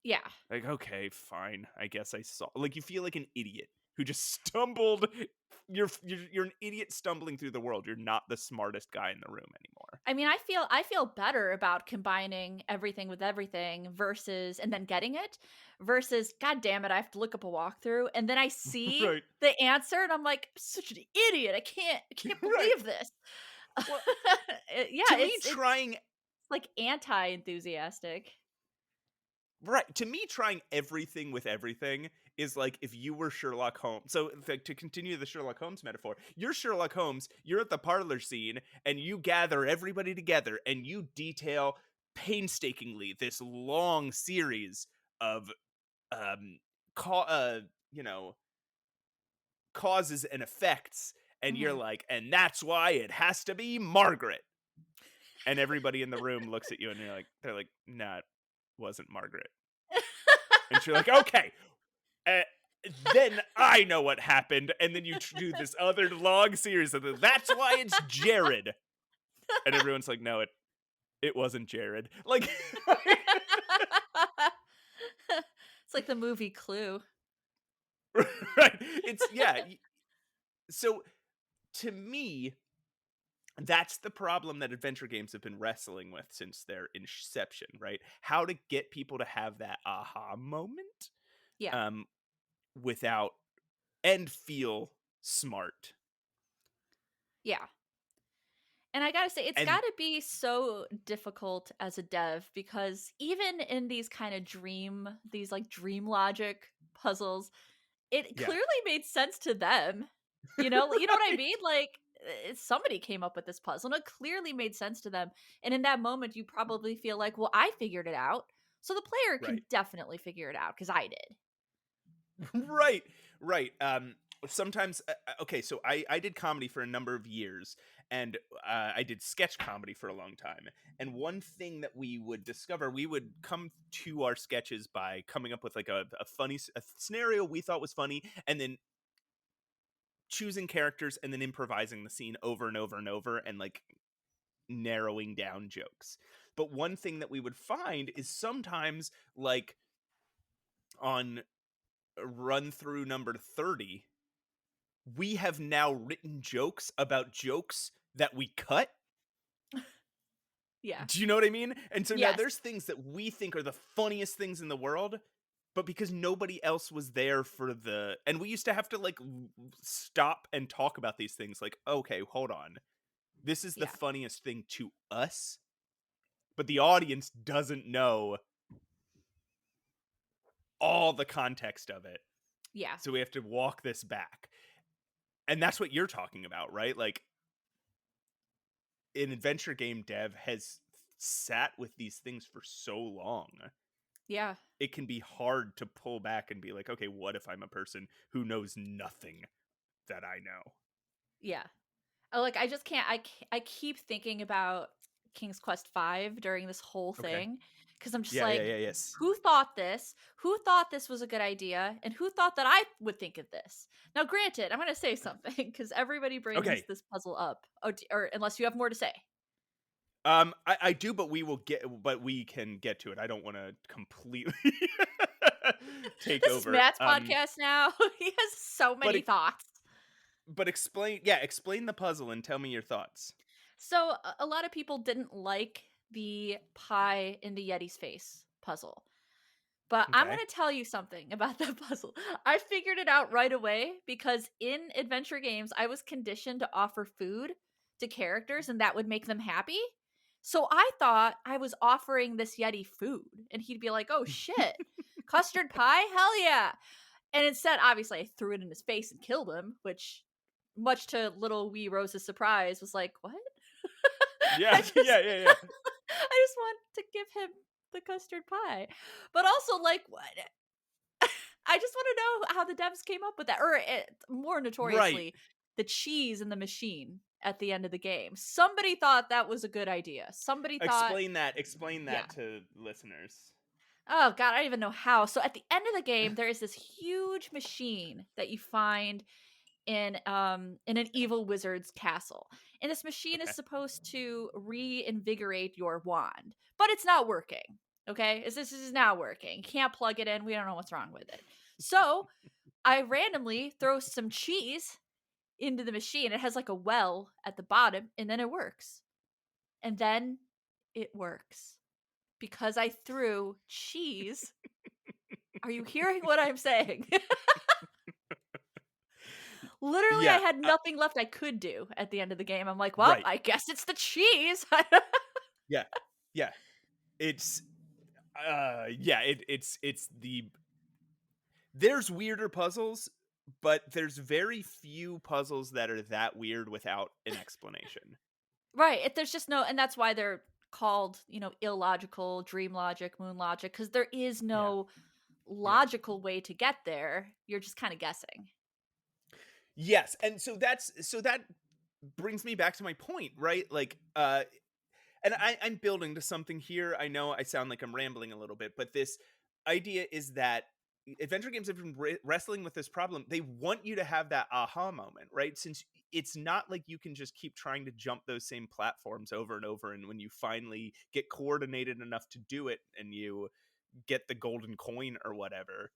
Yeah. Like, okay, fine. I guess I saw, like, you feel like an idiot who just stumbled. You're an idiot stumbling through the world. You're not the smartest guy in the room anymore. I mean, I feel better about combining everything with everything versus and then getting it versus god damn it, I have to look up a walkthrough and then I see Right. the answer and I'm like, such an idiot. I can't Right. believe this. Well, Yeah, to me, it's trying like anti-enthusiastic. right, to me, trying everything with everything is like if you were Sherlock Holmes. So, to continue the Sherlock Holmes metaphor, you're Sherlock Holmes, you're at the parlor scene, and you gather everybody together and you detail painstakingly this long series of um ca- uh you know causes and effects, and you're Mhm. like, and that's why it has to be Margaret. And everybody in the room looks at you and they're like, nah, it wasn't Margaret. And you're like, okay, uh, then I know what happened. And then you do this other long series of that's why it's Jared. And everyone's like, no, it wasn't Jared. Like, It's like the movie Clue. right? It's, yeah. So to me, that's the problem that adventure games have been wrestling with since their inception, right? How to get people to have that aha moment, Yeah. um, without, and feel smart. Yeah. And I gotta say, it's And gotta be so difficult as a dev because even in these like dream logic puzzles, it yeah, clearly made sense to them. You know what I right, mean? Like somebody came up with this puzzle and it clearly made sense to them. And in that moment, you probably feel like, well, I figured it out. So the player can right. definitely figure it out because I did. Right, right. Sometimes, okay, so I did comedy for a number of years, and I did sketch comedy for a long time. And one thing that we would discover, we would come to our sketches by coming up with like a funny a scenario we thought was funny, and then choosing characters and then improvising the scene over and over and over, and like narrowing down jokes. But one thing that we would find is sometimes, like, on run through number 30, we have now written jokes about jokes that we cut. Yeah. Do you know what I mean? And so now Yes. there's things that we think are the funniest things in the world, but because nobody else was there for the and we used to have to like stop and talk about these things like, okay, hold on. This is the Yeah. funniest thing to us, but the audience doesn't know all the context of it. Yeah. So we have to walk this back. And that's what you're talking about, right? Like an adventure game dev has sat with these things for so long. Yeah. It can be hard to pull back and be like, okay, what if I'm a person who knows nothing that I know? Yeah. Like, I just can't I keep thinking about King's Quest 5 during this whole Okay. thing because I'm just Yeah, yeah, like, yeah, yes. who thought this? Who thought this was a good idea? And who thought that I would think of this? Now, granted, I'm going to say something because everybody brings Okay. this puzzle up. Oh, or unless you have more to say. I do, but we can get to it. I don't want to completely take This is over. Matt's podcast now. He has so But many thoughts. explain the puzzle and tell me your thoughts. So, a lot of people didn't like the pie in the Yeti's face puzzle. But I'm Okay. going to tell you something about that puzzle. I figured it out right away because in adventure games, I was conditioned to offer food to characters and that would make them happy. So I thought I was offering this Yeti food and he'd be like, oh shit, custard pie? Hell yeah. And instead, obviously, I threw it in his face and killed him, which, much to little wee Rose's surprise, was like, what? Yeah, I just, yeah, yeah, yeah. I just want to give him the custard pie. But also, like, what? I just want to know how the devs came up with that, or more Right. notoriously, the cheese in the machine at the end of the game. Somebody thought that was a good idea. Somebody thought, Explain yeah. that to listeners. Oh god, I don't even know how. So at the end of the game, there is this huge machine that you find in an evil wizard's castle. And this machine is Okay. supposed to reinvigorate your wand, but it's not working. Okay? This is not working. Can't plug it in. We don't know what's wrong with it. So I randomly throw some cheese into the machine. It has like a well at the bottom, and then it works. And then it works because I threw cheese. Are you hearing what I'm saying? Literally, I Yeah, had nothing left I could do at the end of the game. I'm like, well, right. I guess it's the cheese. Yeah. Yeah. It's yeah, it's the there's weirder puzzles, but there's very few puzzles that are that weird without an explanation. Right. There's just no, and that's why they're called, illogical, dream logic, moon logic, because there is Yeah. no Yeah. logical way to get there. You're just kind of guessing. Yes, and so that brings me back to my point, right? Like and I'm building to something here. I know I sound like I'm rambling a little bit, but this idea is that adventure games have been wrestling with this problem. They want you to have that aha moment, right? Since it's not like you can just keep trying to jump those same platforms over and over. And when you finally get coordinated enough to do it and you get the golden coin or whatever,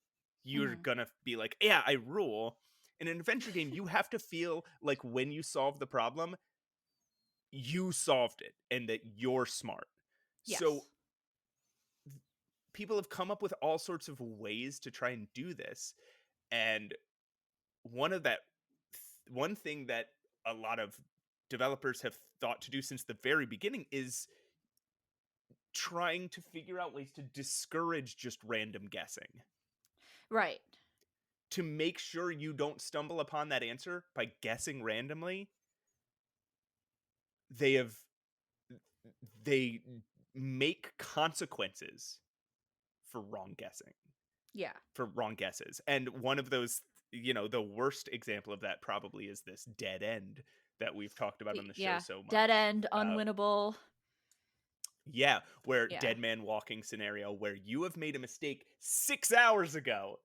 you're Hmm. gonna be like, yeah, I rule. In an adventure game, you have to feel like when you solve the problem, you solved it and that you're smart. So Yes. people have come up with all sorts of ways to try and do this. And one of that one thing that a lot of developers have thought to do since the very beginning is trying to figure out ways to discourage just random guessing. Right. To make sure you don't stumble upon that answer by guessing randomly, they have they make consequences for wrong guessing. Yeah. For wrong guesses. And one of those, the worst example of that probably is this dead end that we've talked about on the show Yeah. so Dead much. end, unwinnable. Yeah, where Yeah. dead man walking scenario where you have made a mistake 6 hours ago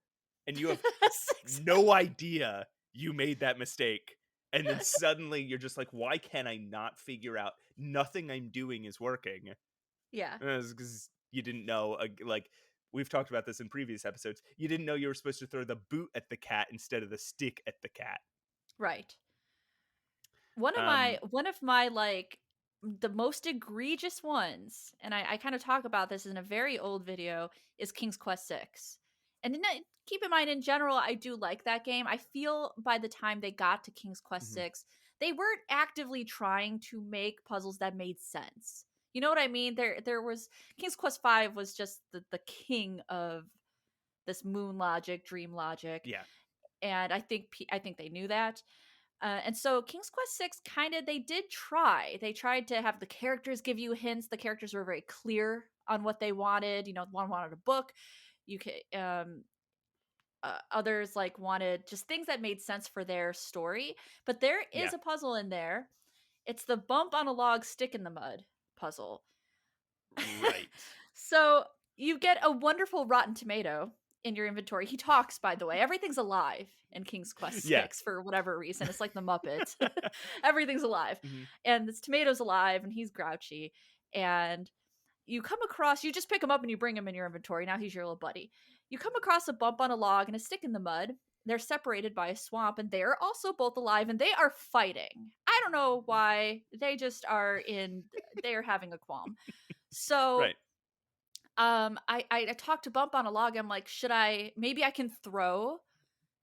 and you have Six. no idea you made that mistake. And then suddenly you're just like, why can I not figure out nothing I'm doing is working? Yeah. Because you didn't know, like we've talked about this in previous episodes. You didn't know you were supposed to throw the boot at the cat instead of the stick at the cat. Right. Um, One of my like the most egregious ones, and I kind of talk about this in a very old video, is King's Quest 6. And keep in mind, in general, I do like that game. I feel by the time they got to King's Quest mhm. 6, they weren't actively trying to make puzzles that made sense. You know what I mean? There was King's Quest 5 was just the king of this moon logic, dream logic, Yeah, and I think they knew that. And so King's Quest 6 kind of they did try. They tried to have the characters give you hints. The characters were very clear on what they wanted. You know, one wanted a book. You could others like wanted just things that made sense for their story. But there is yeah, a puzzle in there. It's the bump on a log, stick in the mud puzzle. right. So you get a wonderful rotten tomato in your inventory. He talks, by the way. Everything's alive in King's Quest Yeah. 6 for whatever reason. It's like the Muppets. Everything's alive. Mhm. And this tomato's alive and he's grouchy. And you come across, you just pick him up and you bring him in your inventory. Now he's your little buddy. You come across a bump on a log and a stick in the mud. They're separated by a swamp and they're also both alive and they are fighting. I don't know why. They just are they're having a qualm. So Right. I talked to Bump on a log. I'm like, should I maybe I can throw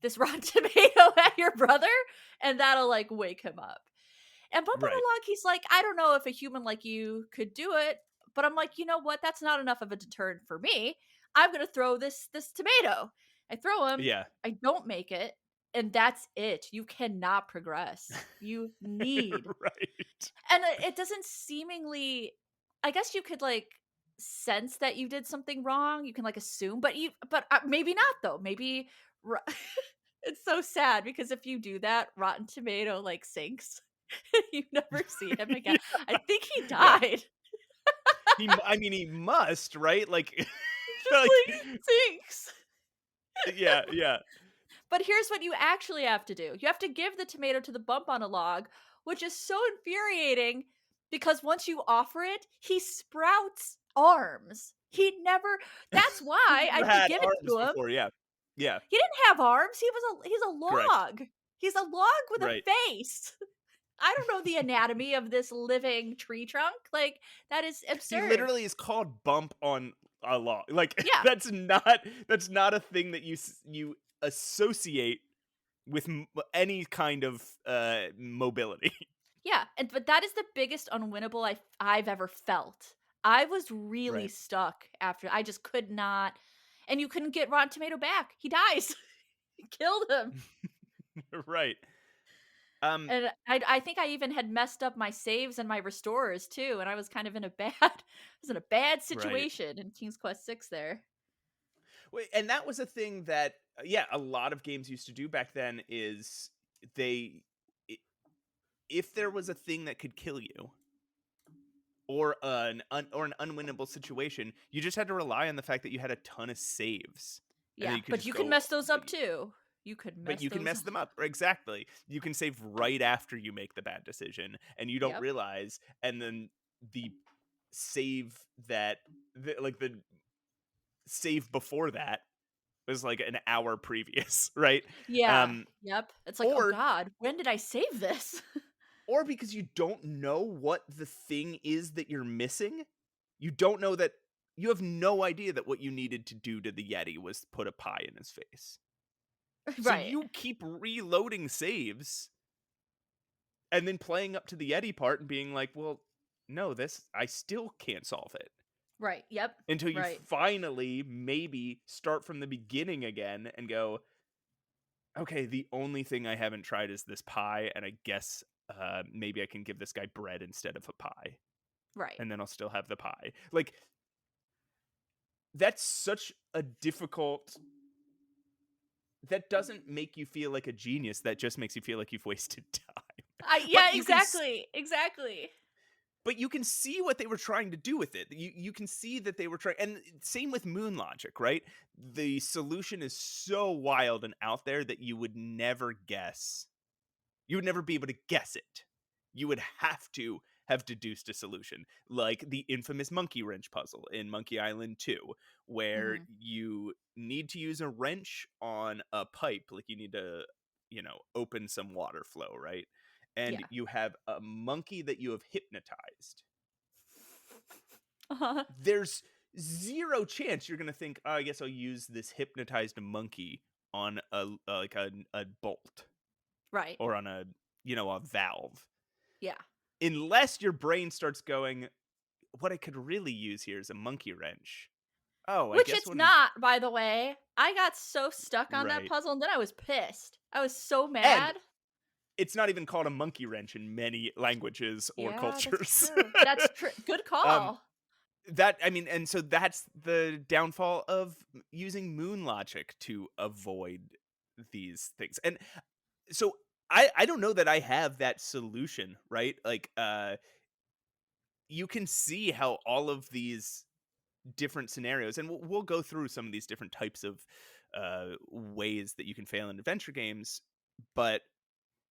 this rotten tomato at your brother and that'll like wake him up. And Bump on Right. a log, he's like, I don't know if a human like you could do it, but I'm like, you know what? That's not enough of a deterrent for me. I'm gonna throw this tomato. I throw him. Yeah. I don't make it, and that's it. You cannot progress. You need Right. and it doesn't seemingly I guess you could like sense that you did something wrong. You can like assume, but maybe not though. Maybe ro- it's so sad because if you do that, Rotten Tomato like sinks. You never see him again. Yeah. I think he Yeah. died. I mean, he must, right? Like, Just like, like sinks. yeah, yeah, But here's what you actually have to do. You have to give the tomato to the bump on a log, which is so infuriating because once you offer it, he sprouts arms. He never That's he's why I never had to had give it arms to him. before. Yeah, yeah, He didn't have arms. He's a correct. log. He's a log with a Right. face. I don't know the anatomy of this living tree trunk. Like that is He absurd. literally is called bump on a log. Like, Yeah. that's not a thing that you associate with any kind of mobility. Yeah, and but that is the biggest unwinnable I've ever felt. I was really Right. stuck after I just could not and you couldn't get Rotten Tomato back. He dies. You killed him. Right. Um. And I think I even had messed up my saves and my restorers too, and I was kind of in a bad I was in a bad Right. situation in King's Quest 6 there. Wait, and that was a thing that yeah, a lot of games used to do back then is they I- if there was a thing that could kill you or an unwinnable situation, you just had to rely on the fact that you had a ton of saves and then Yeah, you could but just you can go mess those up too. You could but mess you can those mess up. them up. Exactly. You can save right after you make the bad decision and you don't Yep. realize and then the save that like the save before that was like an hour previous, right? Yeah. Um Yep. It's like, "Oh or god, when did I save this?" or because you don't know what the thing is that you're missing. You don't know that you have no idea that what you needed to do to the Yeti was put a pie in his face. So Right. you keep reloading saves and then playing up to the Yeti part and being like, "Well, no, this I still can't solve it." Right. Yep. Until you Right. finally maybe start from the beginning again and go, "Okay, the only thing I haven't tried is this pie, and I guess maybe I can give this guy bread instead of a pie, Right. and then I'll still have the pie." Like that's such a difficult. That doesn't make you feel like a genius. That just makes you feel like you've wasted time. I But yeah, you can exactly. Exactly. but you can see what they were trying to do with it. You can see that they were trying, and same with Moon Logic, right? The solution is so wild and out there that you would never guess. You would never be able to guess it. You would have to have deduced a solution, like the infamous monkey wrench puzzle in Monkey Island 2, where Mhm. you need to use a wrench on a pipe, like you need to open some water flow, right? And Yeah. you have a monkey that you have hypnotized. Uh-huh. There's zero chance you're going to think, oh, I guess I'll use this hypnotized monkey on a bolt Right. or on a valve. Yeah. Unless your brain starts going, what I could really use here is a monkey wrench. Oh, I Which guess it's when not, by the way. I got so stuck on that right. puzzle, and then I was pissed. I was so And mad. it's not even called a monkey wrench in many languages or Yeah, that's cultures. true. That's true. Good um call. and so that's the downfall of using moon logic to avoid these things. And so I don't know that I have that solution, right? Like you can see how all of these different scenarios, and we'll go through some of these different types of ways that you can fail in adventure games, but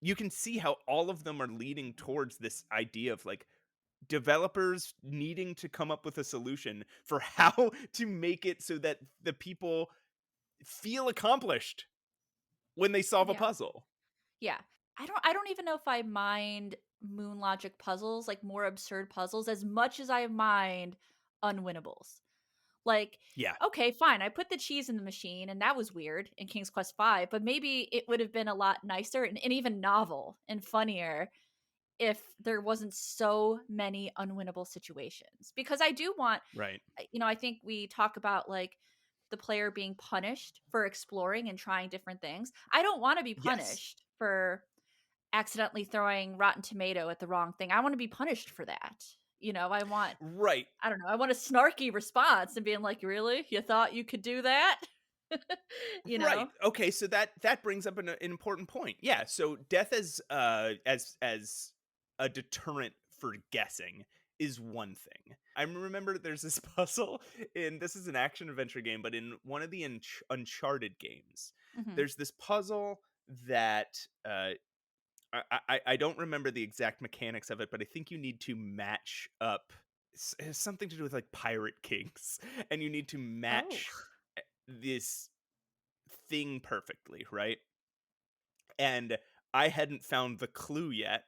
you can see how all of them are leading towards this idea of like developers needing to come up with a solution for how to make it so that the people feel accomplished when they solve a Yeah. puzzle. Yeah. I don't even know if I mind moon logic puzzles, like more absurd puzzles, as much as I mind unwinnables. Like, Yeah. okay, fine, I put the cheese in the machine, and that was weird in King's Quest V, but maybe it would have been a lot nicer and even novel and funnier if there wasn't so many unwinnable situations. Because I do want, Right. I think we talk about like the player being punished for exploring and trying different things. I don't want to be Yes. punished for accidentally throwing rotten tomato at the wrong thing. I want to be punished for that. Right. I don't know, I want a snarky response and being like, "Really? You thought you could do that?" you Right. know? Okay, so that brings up an important point. Yeah, so death as a deterrent for guessing is one thing. I remember there's this puzzle in this is an action adventure game, but in one of the Uncharted games, Mhm. there's this puzzle that I don't remember the exact mechanics of it, but I think you need to match up. It has something to do with like pirate kings, and you need to Oh. match this thing perfectly, right? And I hadn't found the clue yet.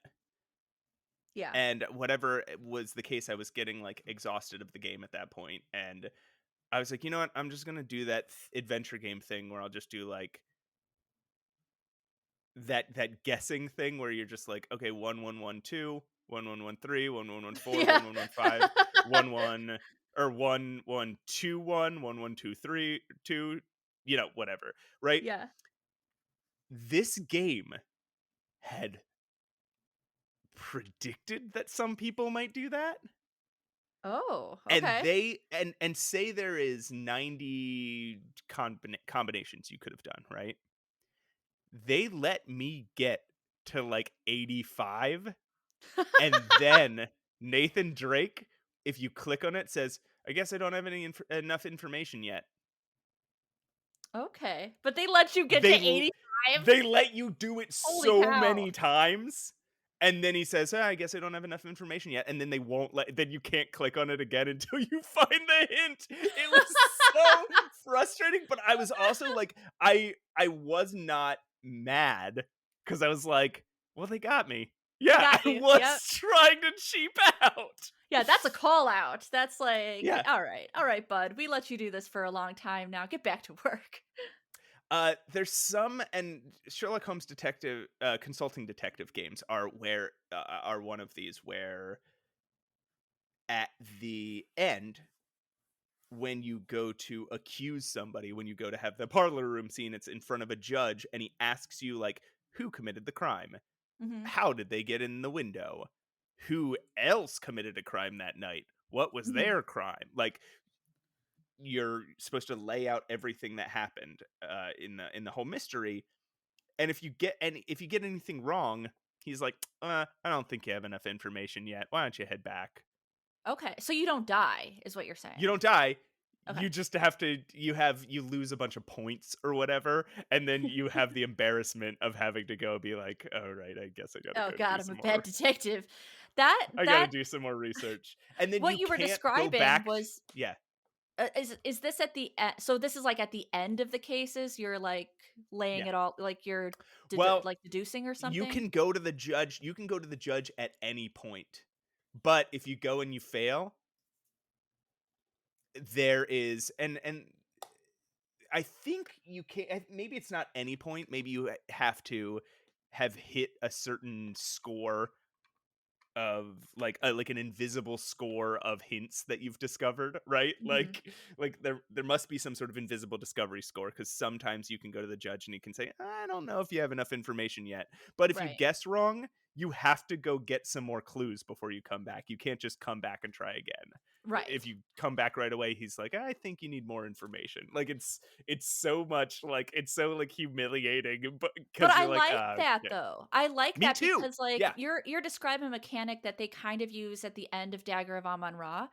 Yeah. And whatever was the case, I was getting like exhausted of the game at that point. And I was like, you know what? I'm just going to do that adventure game thing where I'll just do like that guessing thing where you're just like, okay, 1112, 1113, 1114, Yeah. 1115, 11 or 1121, 1123, 2, whatever, right? Yeah. This game had predicted that some people might do that, Oh, and okay. they and say there is 90 combinations you could have done, right? They let me get to like 85, and then Nathan Drake, if you click on it, says, I guess I don't have enough information yet. Okay. But they let you get to They 85? they let you do it Holy so cow. many times, and then he says, I guess I don't have enough information yet, and then they won't then you can't click on it again until you find the hint. It was so frustrating, but I was also like, I was not mad, because I was like, well, they got me. They Yeah, got I you. was Yep. trying to cheap out. Yeah, that's a call out. That's like, Yeah. all right. All right, bud. We let you do this for a long time now. Get back to work. There's some, and Sherlock Holmes detective, consulting detective games are one of these where at the end, when you go to accuse somebody, when you go to have the parlor room scene, it's in front of a judge, and he asks you like, who committed the crime? Mhm. How did they get in the window? Who else committed a crime that night? What was Mhm. their crime? Like, you're supposed to lay out everything that happened in the whole mystery. And if you get anything wrong, he's like, I don't think you have enough information yet. Why don't you head back? Okay. So you don't die is what you're You saying. don't die. Okay. You just have to you lose a bunch of points or whatever, and then you have the embarrassment of having to go be like, "Oh right, I guess I got to Oh go do god, I'm a some bad more. detective. That I got to that do some more research." And then what you you were can't go describing back. was Yeah. is this at the so this is, like, at the end of the cases? You're, like, laying Yeah. it all like, you're Well, like, deducing or you something? can go to the judge. You can go to the judge at any point, but if you go and you fail, there is and I think you can. Maybe it's not any point. Maybe you have to have hit a certain score of like an invisible score of hints that you've discovered, right? Mhm. Like there must be some sort of invisible discovery score, because sometimes you can go to the judge and he can say, I don't know if you have enough information yet. But if you Right. guess wrong, you have to go get some more clues before you come back. You can't just come back and try again. If Right. you come back right away, he's like, I think you need more information. Like it's so much, like it's so like humiliating, but But because I you're like, like that yeah. though. I like Me that too. because, like, Yeah. you're describing a mechanic that they kind of use at the end of Dagger of Amon Ra.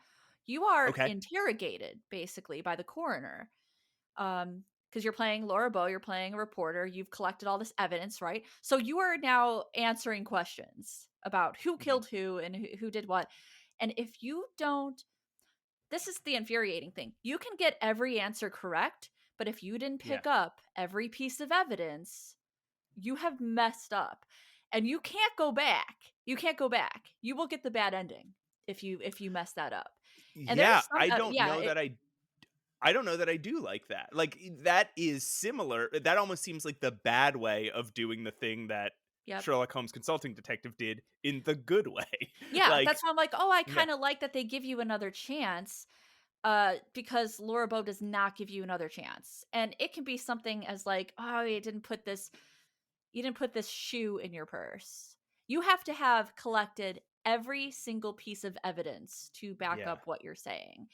You are Okay. interrogated basically by the coroner. Because you're playing Laura Bow, you're playing a reporter, you've collected all this evidence, right? So you are now answering questions about who Mhm. killed who and who did what. And if you don't, this is the infuriating thing. You can get every answer correct, but if you didn't Yeah. pick up every piece of evidence, you have messed up. And you can't go back. You can't go back. You will get the bad ending if you mess that up. And Yeah, there's some yeah, I don't know that I do like that. Like that is similar. That almost seems like the bad way of doing the thing that yep. Sherlock Holmes Consulting Detective did in the good way. Yeah, Like, that's why I'm like, "Oh, I yeah, kinda like that they give you another chance," because Laura Bow does not give you another chance. And it can be something as like, "Oh, you didn't put this shoe in your purse." You have to have collected every single piece of evidence to back yeah, up what you're saying.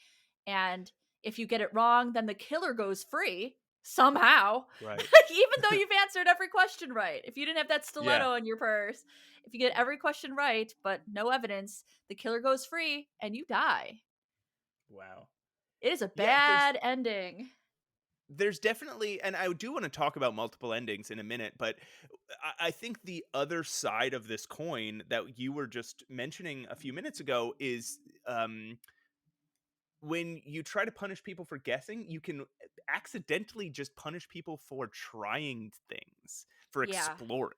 And if you get it wrong, then the killer goes free somehow. right. Even though you've answered every question right. If you didn't have that Yeah. stiletto in your purse, if you get every question right but no evidence, the killer goes free and you die. Wow. It is a Yeah, bad ending. there's definitely, and I do want to talk about multiple endings in a minute, but I think the other side of this coin that you were just mentioning a few minutes ago is when you try to punish people for guessing, you can accidentally just punish people for trying things, for Yeah. exploring.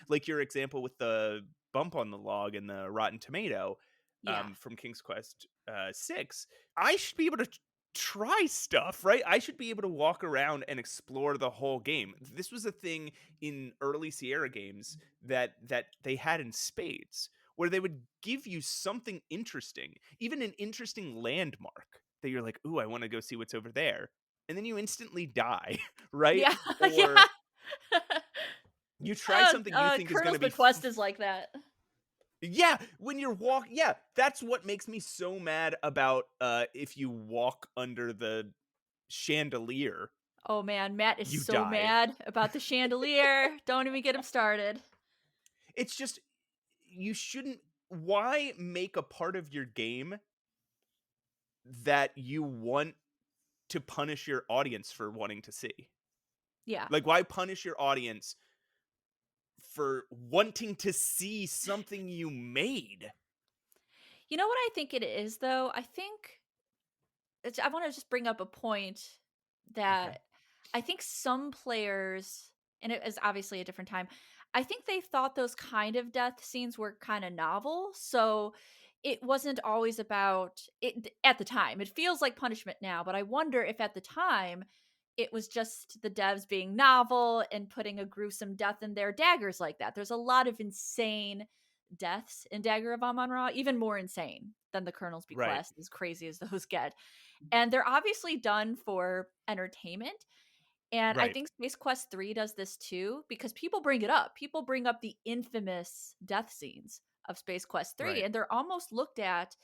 Like your example with the bump on the log and the rotten tomato Yeah. from King's Quest 6. I should be able to try stuff, right? I should be able to walk around and explore the whole game. This was a thing in early Sierra games that they had in spades, where they would give you something interesting, even an interesting landmark that you're like, "Ooh, I want to go see what's over there." And then you instantly die, right? Yeah. Or Yeah. you try something you think is going Colonel's to be Bequest is like that. yeah, when you're yeah, that's what makes me so mad about if you walk under the chandelier, Oh man, Matt is you so die. mad about the chandelier. Don't even get him started. It's just you shouldn't why make a part of your game that you want to punish your audience for wanting to see? Yeah. Like, why punish your audience for wanting to see something you made? You know what I think it is though? I think I want to just bring up a point Okay. that I think some players, and it was obviously a different time, I think they thought those kind of death scenes were kind of novel. So it wasn't always about it at the time. It feels like punishment now, but I wonder if at the time it was just the devs being novel and putting a gruesome death in their daggers like that. There's a lot of insane deaths in Dagger of Amon Ra, even more insane than the Colonel's Right. Bequest, as crazy as those get. And they're obviously done for entertainment. And I Right. think Space Quest 3 does this too because people bring it up. People bring up the infamous death scenes of Space Quest 3 Right. and they're almost looked at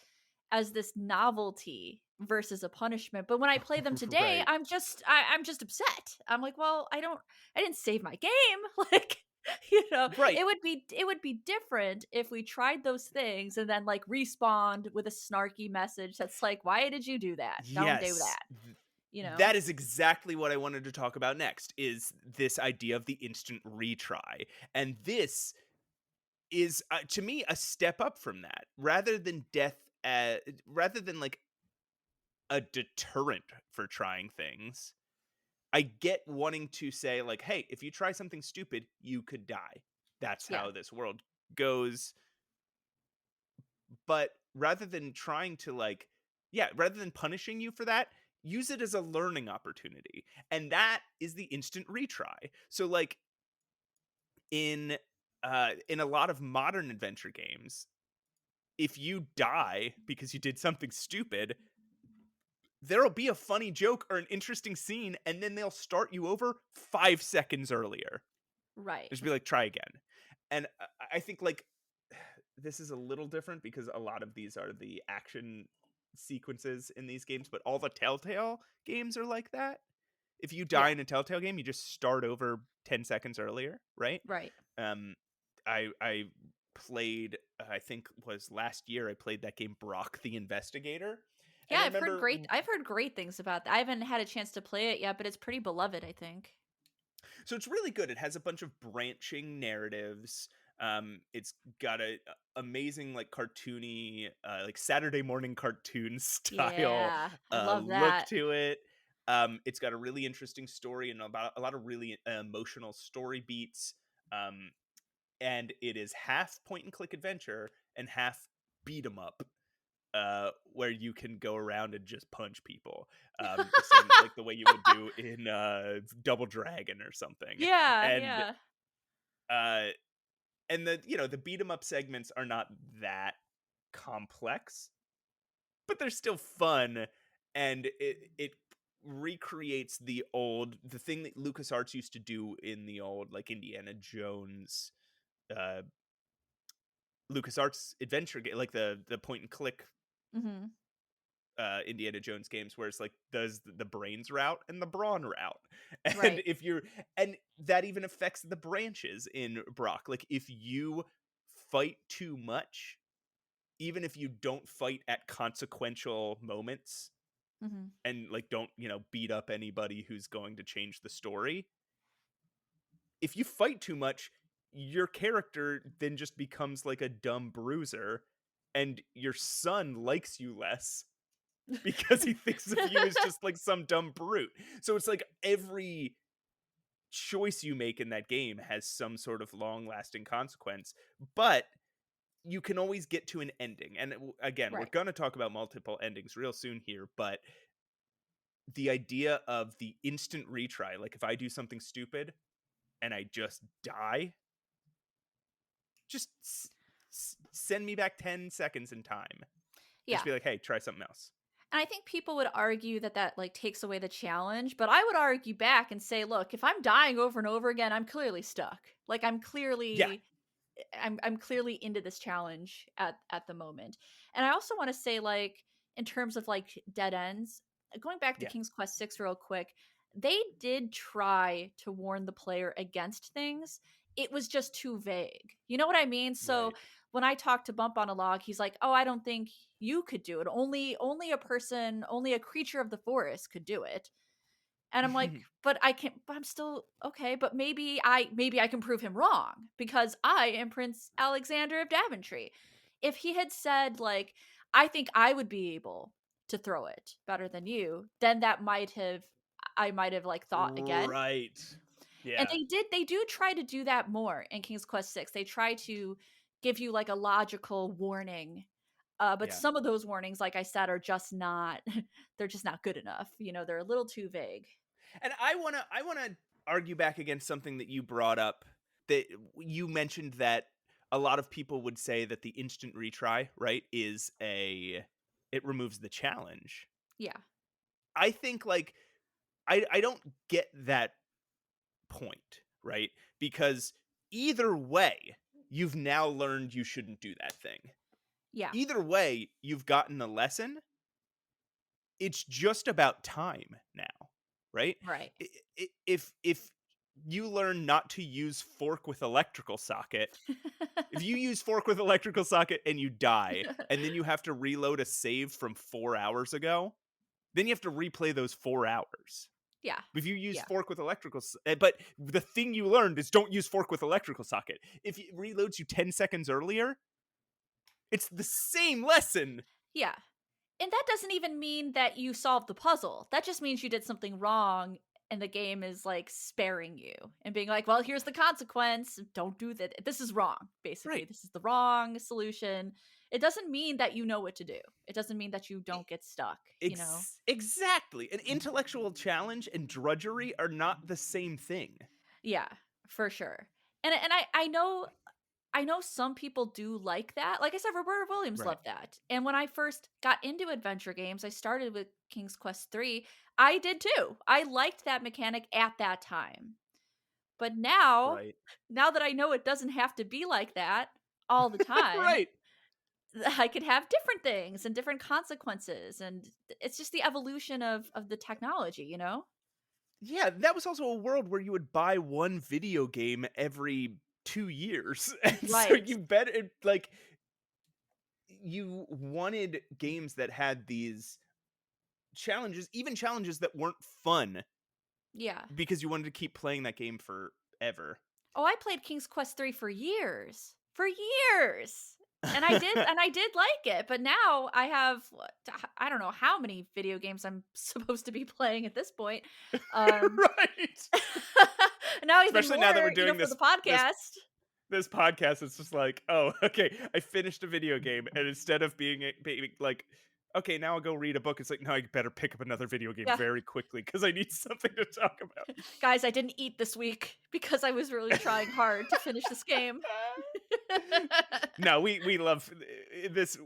as this novelty versus a punishment. But when I play them today, Right. I'm just upset. I'm like, well, I didn't save my game. Like, Right. it would be different if we tried those things and then like respawned with a snarky message that's like, why did you do that? Don't do Yes. that, you know? That is exactly what I wanted to talk about next is this idea of the instant retry. And this is to me a step up from that. Rather than death rather than like a deterrent for trying things. I get wanting to say like, "Hey, if you try something stupid, you could die. That's Yeah. how this world goes." But rather than trying to like yeah, rather than punishing you for that, use it as a learning opportunity. And that is the instant retry. So like in a lot of modern adventure games, if you die because you did something stupid, there'll be a funny joke or an interesting scene, and then they'll start you over 5 seconds earlier. Right. Just be like, try again. And I think like this is a little different because a lot of these are the action sequences in these games, but all the Telltale games are like that. If you die Yeah. in a Telltale game, you just start over 10 seconds earlier, right? Right. Um, I played, I think was last year. I played that game BROK the Investigator, Yeah, and I remember. I've heard great things about that. I haven't had a chance to play it yet, but it's pretty beloved, I think. So it's really good. It has a bunch of branching narratives. It's got a amazing like cartoony, like Saturday morning cartoon style Yeah, I love look that. to it. It's got a really interesting story and about a lot of really emotional story beats. Um, and it is half point and click adventure and half beat 'em up, where you can go around and just punch people, the same like the way you would do in Double Dragon or something. Yeah, And yeah. uh, and the the beat 'em up segments are not that complex, but they're still fun, and it recreates the thing that LucasArts used to do in the old like Indiana Jones uh LucasArts adventure game, like the point and click Mhm. Indiana Jones games where it's like does the brains route and the brawn route. And Right. if you're and that even affects the branches in Brock. Like if you fight too much, even if you don't fight at consequential moments Mhm. and like don't, beat up anybody who's going to change the story, if you fight too much, your character then just becomes like a dumb bruiser and your son likes you less because he thinks of you as just like some dumb brute. So it's like every choice you make in that game has some sort of long lasting consequence, but you can always get to an ending. And again, we're Right. going to talk about multiple endings real soon here, but the idea of the instant retry, like if I do something stupid and I just die, just send me back 10 seconds in time. Just Yeah. be like, hey, try something else. And I think people would argue that like takes away the challenge, but I would argue back and say, look, if I'm dying over and over again, I'm clearly stuck. Like Yeah. I'm clearly into this challenge at the moment. And I also want to say like in terms of like dead ends, going back to Yeah. King's Quest 6 real quick, they did try to warn the player against things. It was just too vague. You know what I mean? So Right. when I talked to Bump on a Log, he's like, "Oh, I don't think you could do it. Only a creature of the forest could do it." And I'm like, "But I can't, but I'm still okay, but maybe I can prove him wrong because I am Prince Alexander of Daventry." If he had said like, "I think I would be able to throw it better than you," then I might have like thought again. Right. And Yeah. they do try to do that more in King's Quest 6. They try to give you like a logical warning. But Yeah. some of those warnings, like I said, are just not they're just not good enough. They're a little too vague. And I wanna argue back against something that you brought up, that you mentioned that a lot of people would say that the instant retry, right, it removes the challenge. Yeah. I think like I don't get that point, right? Because either way, you've now learned you shouldn't do that thing. Yeah. Either way, you've gotten a lesson. It's just about time now, right? Right. If you learn not to use fork with electrical socket, if you use fork with electrical socket and you die, and then you have to reload a save from 4 hours ago, then you have to replay those 4 hours. Yeah. If you use Yeah. fork with but the thing you learned is don't use fork with electrical socket. If it reloads you 10 seconds earlier, it's the same lesson. Yeah. and that doesn't even mean that you solved the puzzle. That just means you did something wrong and the game is like sparing you and being like, well, here's the consequence. Don't do that. This is wrong, basically. Right. This is the wrong solution. It doesn't mean that you know what to do. It doesn't mean that you don't get stuck, you know? Exactly. An intellectual challenge and drudgery are not the same thing. Yeah, for sure. And I know some people do like that. Like I said, Roberta Williams Right. loved that. And when I first got into adventure games, I started with King's Quest 3. I did too. I liked that mechanic at that time. But Right. now that I know it doesn't have to be like that all the time, Right. I could have different things and different consequences, and it's just the evolution of the technology, you know? Yeah, that was also a world where you would buy one video game every 2 years. And so Right. you better like you wanted games that had these challenges, even challenges that weren't fun Yeah. because you wanted to keep playing that game forever. Oh, I played King's Quest 3 for years. For years. And I did like it, but now I have I don't know how many video games I'm supposed to be playing at this point. Um Right. now even Especially now that we're more, doing for the this podcast. this podcast, it's just like, oh, okay, I finished a video game, and instead of being like, okay, now I'll go read a book, it's like, no, I better pick up another video game Yeah. very quickly because I need something to talk about. Guys, I didn't eat this week because I was really trying hard to finish this game. No, we love this.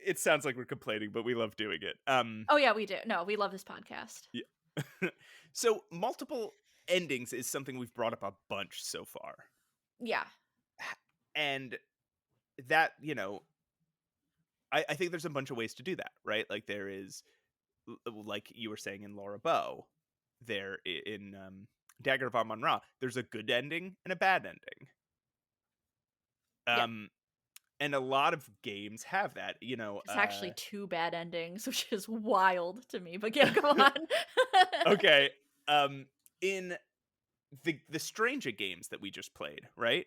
It sounds like we're complaining, but we love doing it. Oh yeah, we do. No, we love this podcast. Yeah. So multiple endings is something we've brought up a bunch so far, Yeah. and that I think there's a bunch of ways to do that, right? Like there is, like you were saying in Laura Bow, there in Dagger of Amon Ra, there's a good ending and a bad ending. Yeah. And a lot of games have that, It's actually two bad endings, which is wild to me. But yeah, go on. Okay. In the Stranger games that we just played, right?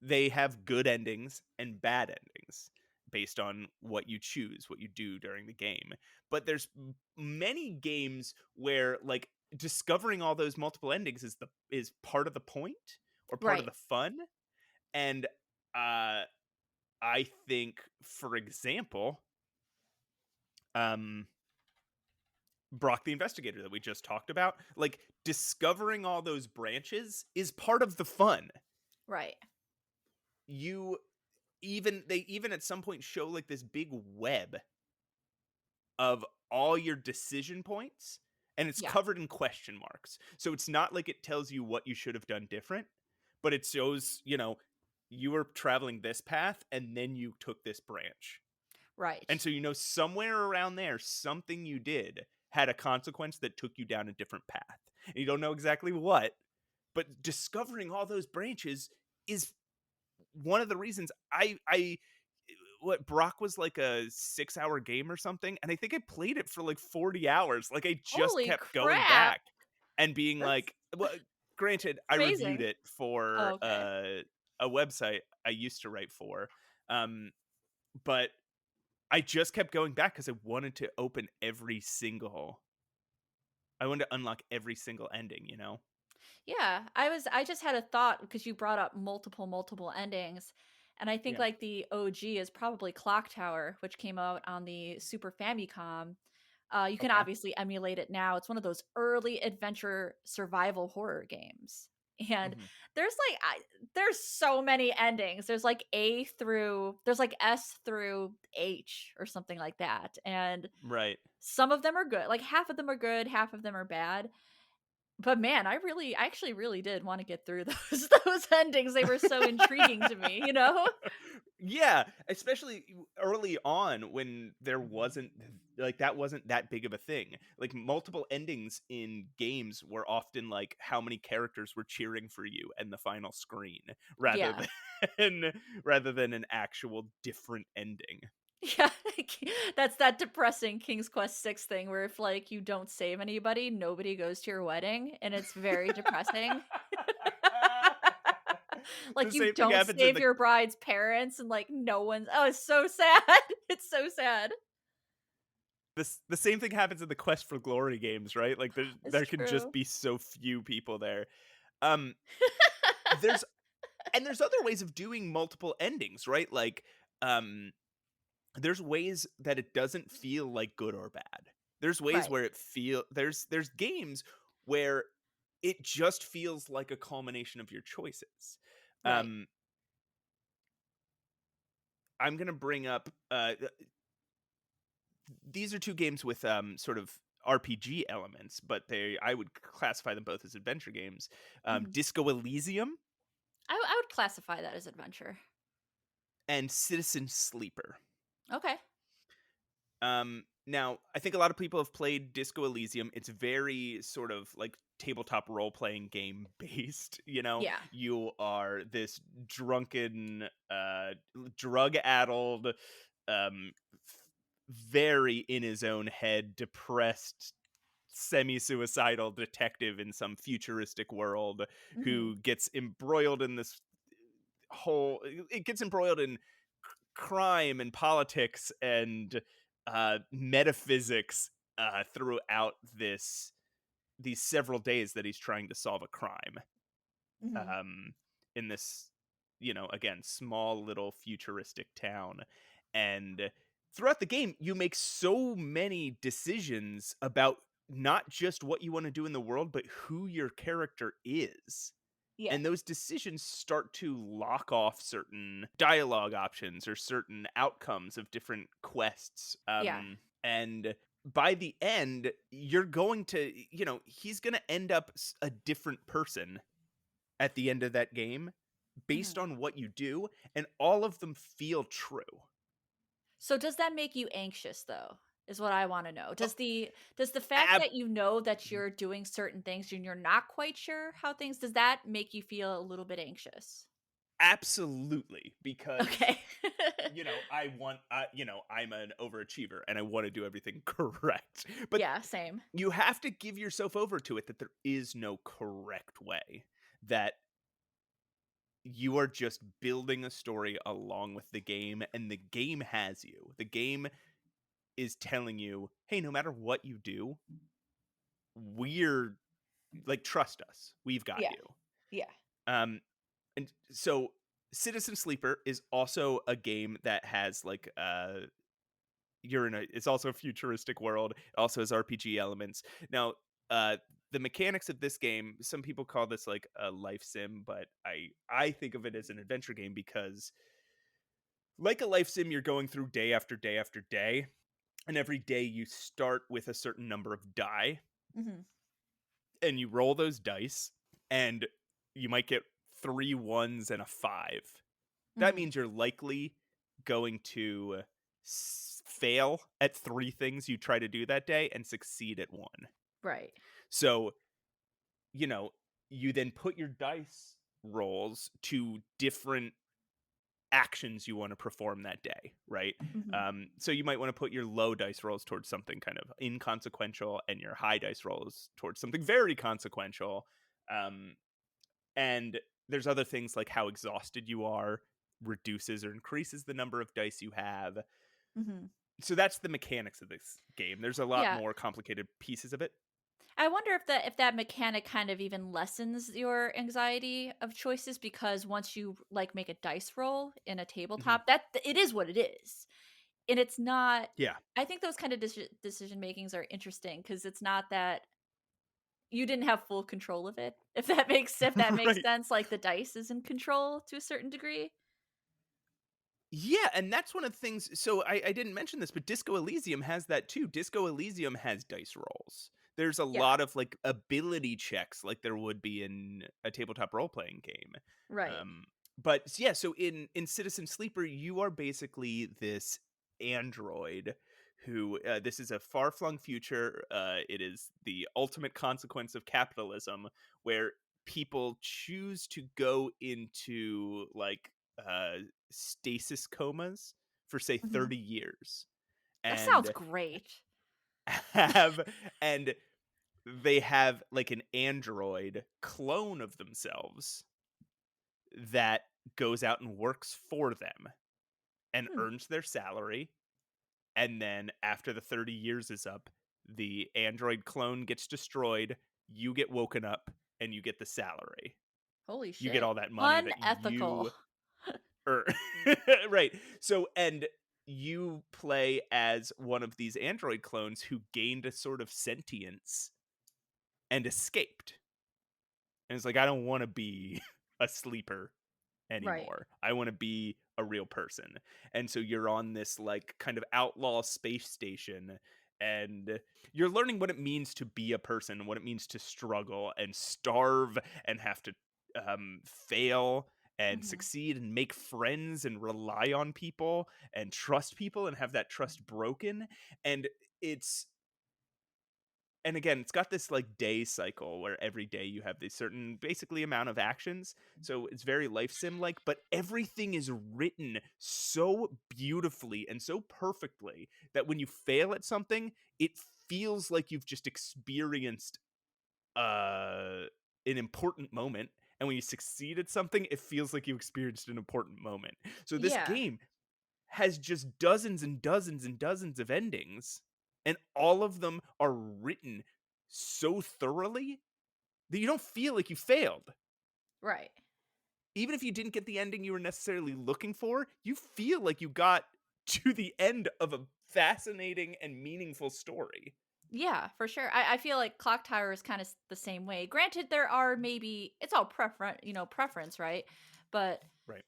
They have good endings and bad endings based on what you choose, what you do during the game. But there's many games where like discovering all those multiple endings is part of the point or part of Right. the fun. And I think, for example, um BROK the Investigator that we just talked about, like discovering all those branches is part of the fun. Right. You they even at some point show like this big web of all your decision points, and it's Yeah. covered in question marks. So it's not like it tells you what you should have done different, but it shows, you were traveling this path and then you took this branch. Right. And so somewhere around there something you did had a consequence that took you down a different path. And you don't know exactly what, but discovering all those branches is one of the reasons I what BROK was like a 6-hour game or something, and I think I played it for like 40 hours. Like I just Holy kept going crap. back and being That's like, well, granted, I reviewed amazing. it for Oh, okay. a website I used to write for. But I just kept going back because I wanted to unlock every single ending, Yeah, I just had a thought because you brought up multiple endings. And I think Yeah. like the OG is probably Clock Tower, which came out on the Super Famicom. You can Okay. obviously emulate it now. It's one of those early adventure survival horror games. And Mhm. there's so many endings. There's like S through H or something like that. And Right. some of them are good. Like half of them are good, half of them are bad. But man, I actually really did want to get through those endings. They were so intriguing to me, you know? Yeah, especially early on when there wasn't that wasn't that big of a thing. Like multiple endings in games were often like how many characters were cheering for you and the final screen rather Yeah. than rather than an actual different ending. Yeah. That's that depressing King's Quest 6 thing where if like you don't save anybody, nobody goes to your wedding and it's very depressing. The Like you same thing don't happens in save the your bride's parents and like no one's. Oh, it's so sad. It's so sad. the same thing happens in the Quest for Glory games, right? Like It's there can just true. be so few people there. Um there's there's other ways of doing multiple endings, right? Like um there's ways that it doesn't feel like good or bad. There's ways Right, where there's games where it just feels like a culmination of your choices. right. Um I'm going to bring up these are two games with sort of RPG elements, but I would classify them both as adventure games. Mhm. Disco Elysium I would classify that as adventure. and Citizen Sleeper. Okay. Now I think a lot of people have played Disco Elysium. It's very sort of like tabletop role playing game based. You know, Yeah. you are this drunken, drug addled, um, very in his own head, depressed, semi-suicidal detective in some futuristic world Mhm. who gets embroiled in this whole it gets embroiled in crime and politics and metaphysics throughout these several days that he's trying to solve a crime Mhm. um, in this, again, small little futuristic town. And throughout the game, you make so many decisions about not just what you want to do in the world, but who your character is. Yeah. And those decisions start to lock off certain dialogue options or certain outcomes of different quests. Yeah. And by the end, you're going to, he's going to end up a different person at the end of that game based Mhm. on what you do, and all of them feel true. So does that make you anxious though? Is what I want to know. Uh, Does the fact ab- that you know that you're doing certain things and you're not quite sure how things does that make you feel a little bit anxious? Absolutely, because Okay. I'm an overachiever and I want to do everything correct. But Yeah, same. you have to give yourself over to it that there is no correct way. That you are just building a story along with the game, and the game has you. The game is telling you, hey, no matter what you do, we're like, trust us. We've got Yeah. you. Yeah. Um and so Citizen Sleeper is also a game that has like it's also a futuristic world. It also has RPG elements. Now, uh the mechanics of this game, some people call this like a life sim, but I think of it as an adventure game because like a life sim, you're going through day after day after day, and every day you start with a certain number of die, Mhm. and you roll those dice, and you might get 3 1s and a 5. That Mhm. means you're likely going to fail at 3 things you try to do that day and succeed at one. Right. So, you know, you then put your dice rolls to different actions you want to perform that day, right? Mhm. So you might want to put your low dice rolls towards something kind of inconsequential and your high dice rolls towards something very consequential. Um, and there's other things like how exhausted you are reduces or increases the number of dice you have. Mhm. So that's the mechanics of this game. There's a lot Yeah. more complicated pieces of it. I wonder if that mechanic kind of even lessens your anxiety of choices because once you like make a dice roll in a Hmm. tabletop, that it is what it is. And it's not Yeah. I think those kind of decision makings are interesting because it's not that you didn't have full control of it. If that makes Right. sense, like the dice is in control to a certain degree. Yeah, and that's one of the things. So I didn't mention this, but Disco Elysium has that too. Disco Elysium has dice rolls. There's a Yeah. lot of like ability checks, like there would be in a tabletop role playing game. Right. Um, yeah, so in Citizen Sleeper, you are basically this android who this is a far flung future. It is the ultimate consequence of capitalism, where people choose to go into like stasis comas for say Mhm. 30 years That sounds and great. have and they have like an android clone of themselves that goes out and works for them and Hmm. earns their salary And then after the 30 years is up, the android clone gets destroyed, you get woken up, and you get the salary. Holy You get shit. all that money that Unethical. you earn. Right. So, and you play as one of these android clones who gained a sort of sentience and escaped. And it's like, I don't want to be a sleeper Right. anymore. I want to be a real person. And so you're on this like kind of outlaw space station, and you're learning what it means to be a person, what it means to struggle and starve and have to fail and Mhm. succeed and make friends and rely on people and trust people and have that trust broken. And it's and again, it's got this like day cycle where every day you have this certain basically amount of actions. So it's very life sim like, but everything is written so beautifully and so perfectly that when you fail at something, it feels like you've just experienced an important moment. And when you succeed at something, it feels like you experienced an important moment. So this Yeah. game has just dozens and dozens and dozens of endings, and all of them are written so thoroughly that you don't feel like you failed. Right. Even if you didn't get the ending you were necessarily looking for, you feel like you got to the end of a fascinating and meaningful story. Yeah, for sure. I feel like Clock Tower is kind of the same way. Granted, there are maybe it's all preference, right? But Right.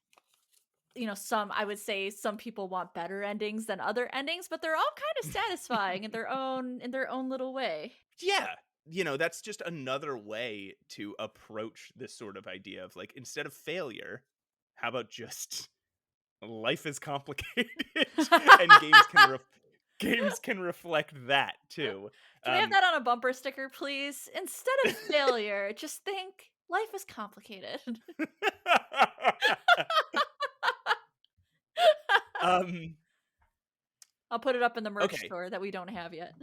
some I would say some people want better endings than other endings, but they're all kind of satisfying in their own little way. Yeah. That's just another way to approach this sort of idea of like, instead of failure, how about just life is complicated? And games can reflect that too. Can we have Um, that on a bumper sticker, please? Instead of failure, just think life is complicated. um, I'll put it up in the merch okay, store that we don't have yet.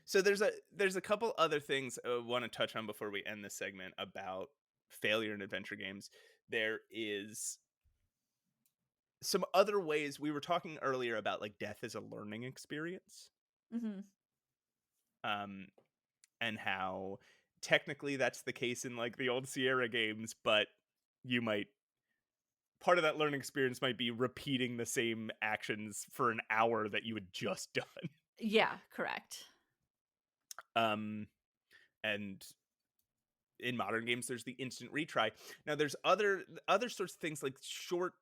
so there's a couple other things I want to touch on before we end this segment about failure in adventure games. There is some other ways we were talking earlier about like death as a learning experience. Mhm. Um, and how technically that's the case in like the old Sierra games, but you might part of that learning experience might be repeating the same actions for an hour that you had just done. Yeah, correct. Um, and in modern games, there's the instant retry. Now, there's other sorts of things like short,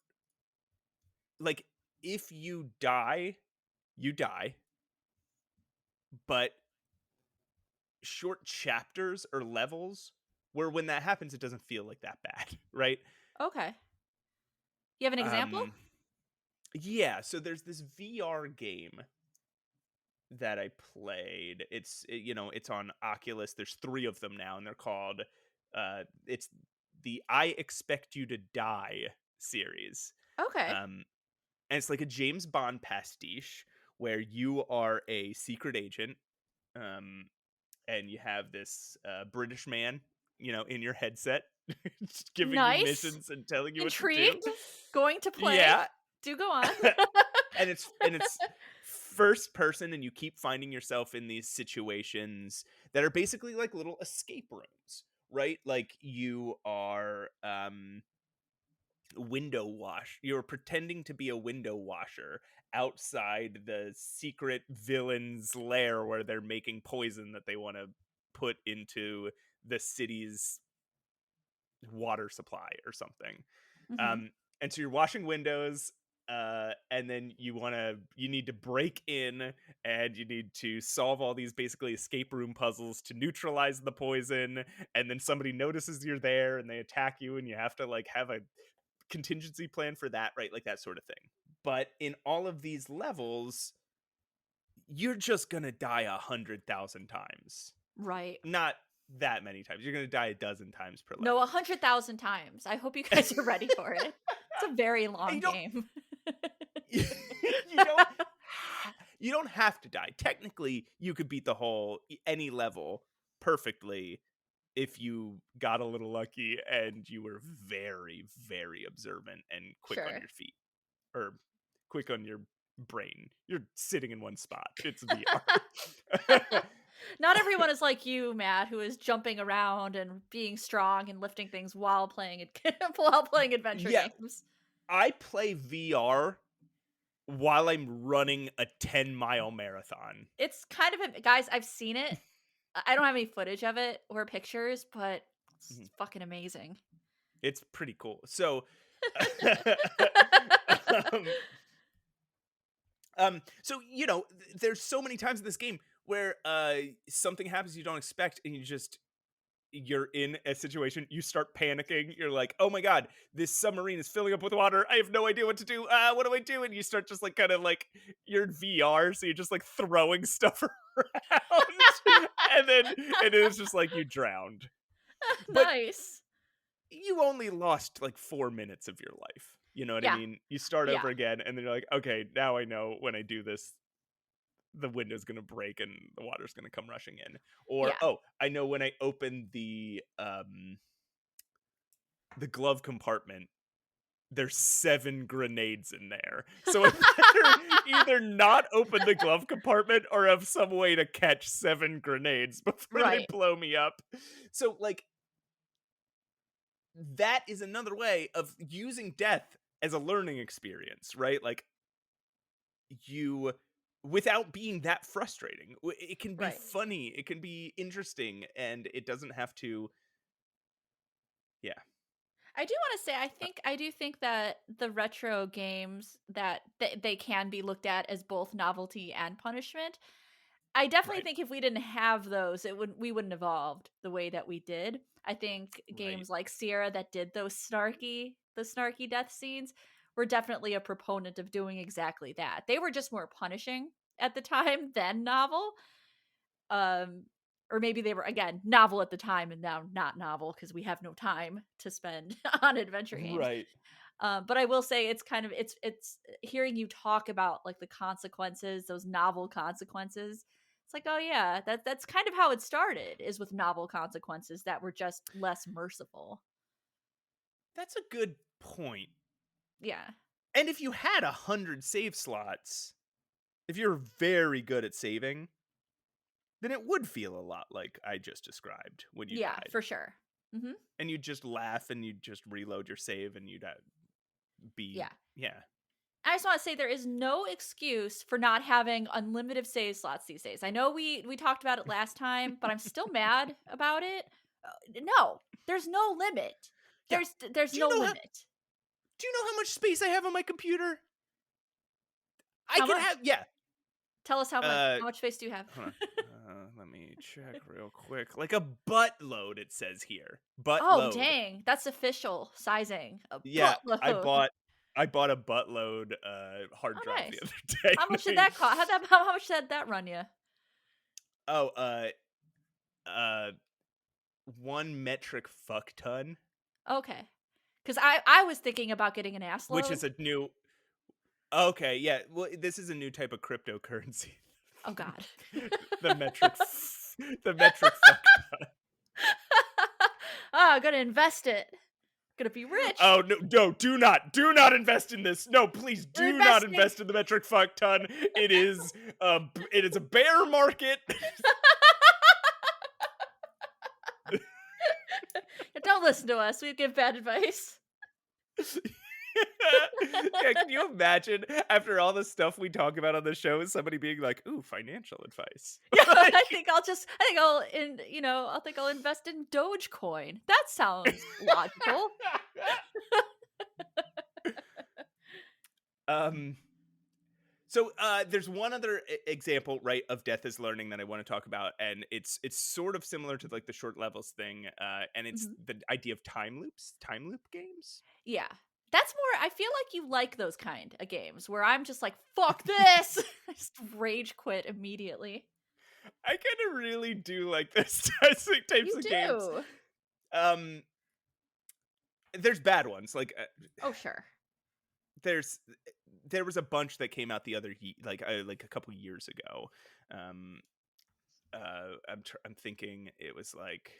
like if you die, but short chapters or levels where when that happens, it doesn't feel like that bad, right? Okay. You have an example? Um, yeah. So there's this VR game that I played. It's on Oculus. There's 3 of them now, and they're called it's the I Expect You to Die series. Okay. Um and it's like a James Bond pastiche where you are a secret agent, um and you have this British man, in your headset just giving you Nice. missions and telling you what to do. Intrigued. Going to play. Yeah. Do go on. And it's first person, and you keep finding yourself in these situations that are basically like little escape rooms, right? Like you are you're pretending to be a window washer outside the secret villain's lair where they're making poison that they want to put into the city's water supply or something. Mhm. And so you're washing windows, and then you need to break in, and you need to solve all these basically escape room puzzles to neutralize the poison. And then somebody notices you're there, and they attack you, and you have to like have a contingency plan for that, right? Like that sort of thing. But in all of these levels, you're just gonna die 100,000 times. Right. Not that many times. You're gonna die a dozen times per No, level. 100,000 times. I hope you guys are ready for it. It's a very long You don't game. you don't you don't have to die. Technically, you could beat the whole any level perfectly if you got a little lucky and you were very very observant and quick on Sure. your feet, or quick on your brain. You're sitting in one spot. It's VR. Not everyone is like you, Matt, who is jumping around and being strong and lifting things while playing while playing adventure Yeah, games. I play VR while I'm running a 10-mile marathon. It's kind of guys, I've seen it. I don't have any footage of it or pictures, but it's Mhm. fucking amazing. It's pretty cool. So, um, so there's so many times in this game where something happens you don't expect, and you're in a situation, you start panicking. You're like, oh my god, this submarine is filling up with water. I have no idea what to do. What do I do? And you start just like kind of like you're in VR, so you're just like throwing stuff around, and it's just like you drowned. But Nice. you only lost like 4 minutes of your life. You know what I Yeah. mean? You start Yeah. over again, and then you're like, okay, now I know when I do this, the window's gonna break and the water's gonna come rushing in. Or, Yeah. oh, I know when I open the glove compartment, there's 7 grenades in there. So I better either not open the glove compartment or have some way to catch 7 grenades before they Right. blow me up. So, like, that is another way of using death as a learning experience, right? Like, you without being that frustrating. It can be Right. funny, it can be interesting, and it doesn't have to. Yeah. I do want to say I do think that the retro games that they can be looked at as both novelty and punishment. I definitely Right. think if we didn't have those, we wouldn't evolved the way that we did. I think Right. games like Sierra that did the snarky death scenes were definitely a proponent of doing exactly that. They were just more punishing at the time than novel. Um or maybe they were again novel at the time and now not novel because we have no time to spend on adventure games. Right. But I will say it's kind of it's hearing you talk about like the consequences, those novel consequences. It's like, oh yeah, that's kind of how it started, is with novel consequences that were just less merciful. That's a good point. Yeah. And if you had 100 save slots, if you're very good at saving, then it would feel a lot like I just described when you Yeah, died. for sure. Mhm. And you'd just laugh and you'd just reload your save and you'd be, Yeah. yeah. I just want to say there is no excuse for not having unlimited save slots these days. I know we talked about it last time, but I'm still mad about it. No, there's no limit. Yeah. There's Do you no know how limit. do you know how much space I have on my computer? I How can much? have, yeah. Tell us how much. Uh How much space do you have? hold on. Let me check real quick. Like a buttload, it says here. Oh, Buttload. dang. That's official sizing. A Yeah, buttload. I bought a buttload hard Oh, drive the nice. other day. How And much did that cost? How much did that run you? oh, uh 1 metric fuck ton, Okay. Because I was thinking about getting an ass which load. is a new. Okay, yeah. Well, this is a new type of cryptocurrency. Oh, God. the metric the metric fuck ton. Ah, I'm gonna invest it. Gonna be rich. Oh no, do not invest in this. No, please We're do not investing. invest in the metric fuck ton. It is a bear market. Don't listen to us. We give bad advice. Yeah, can you imagine after all the stuff we talk about on the show, somebody being like, "Ooh, financial advice." Yeah, Like, I think I'll invest in Dogecoin. That sounds logical. um so there's one other example, right, of death as learning that I want to talk about, and it's sort of similar to like the short levels thing, and it's Mhm. the idea of time loop games. Yeah. That's more I feel like you like those kind of games where I'm just like, "Fuck this." I just rage quit immediately. I kind of really do like those types You of games. do. Um, there's bad ones. Like Oh, sure. there's there was a bunch that came out the other like a couple years ago. Um, I'm thinking it was like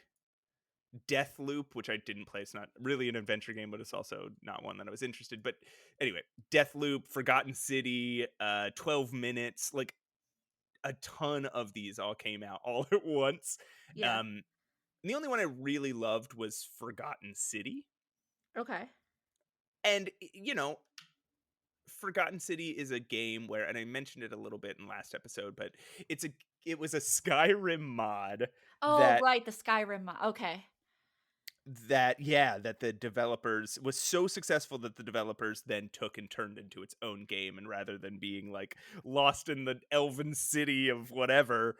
Deathloop, which I didn't play. It's not really an adventure game, but it's also not one that I was interested. But anyway, Deathloop, Forgotten City, 12 Minutes, like a ton of these all came out all at once. Yeah. Um, the only one I really loved was Forgotten City. Okay. And, Forgotten City is a game where, and I mentioned it a little bit in last episode, but it was a Skyrim mod Oh, that right, the Skyrim okay. that the developers was so successful that the developers then took and turned into its own game, and rather than being like lost in the elven city of whatever,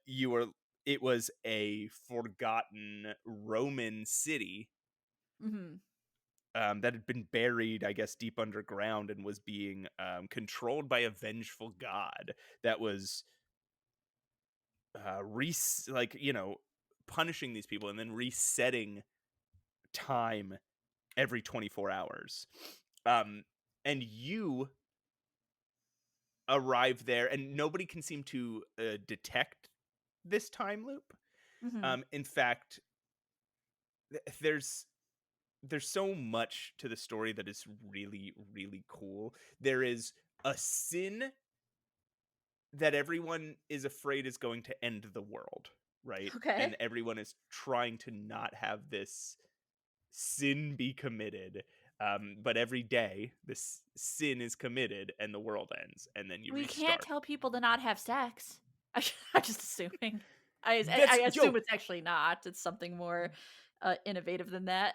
you were it was a forgotten Roman city Mhm. that had been buried, I guess, deep underground and was being controlled by a vengeful god that was like punishing these people and then resetting time every 24 hours. Um, and you arrive there, and nobody can seem to detect this time loop. Mhm. In fact, there's so much to the story that is really, really cool. There is a sin that everyone is afraid is going to end the world, right? Okay. And everyone is trying to not have this sin be committed. But every day, this sin is committed and the world ends, and then you We can't restart. tell people to not have sex. I'm just assuming. I That's assume it's actually not. It's something more, innovative than that.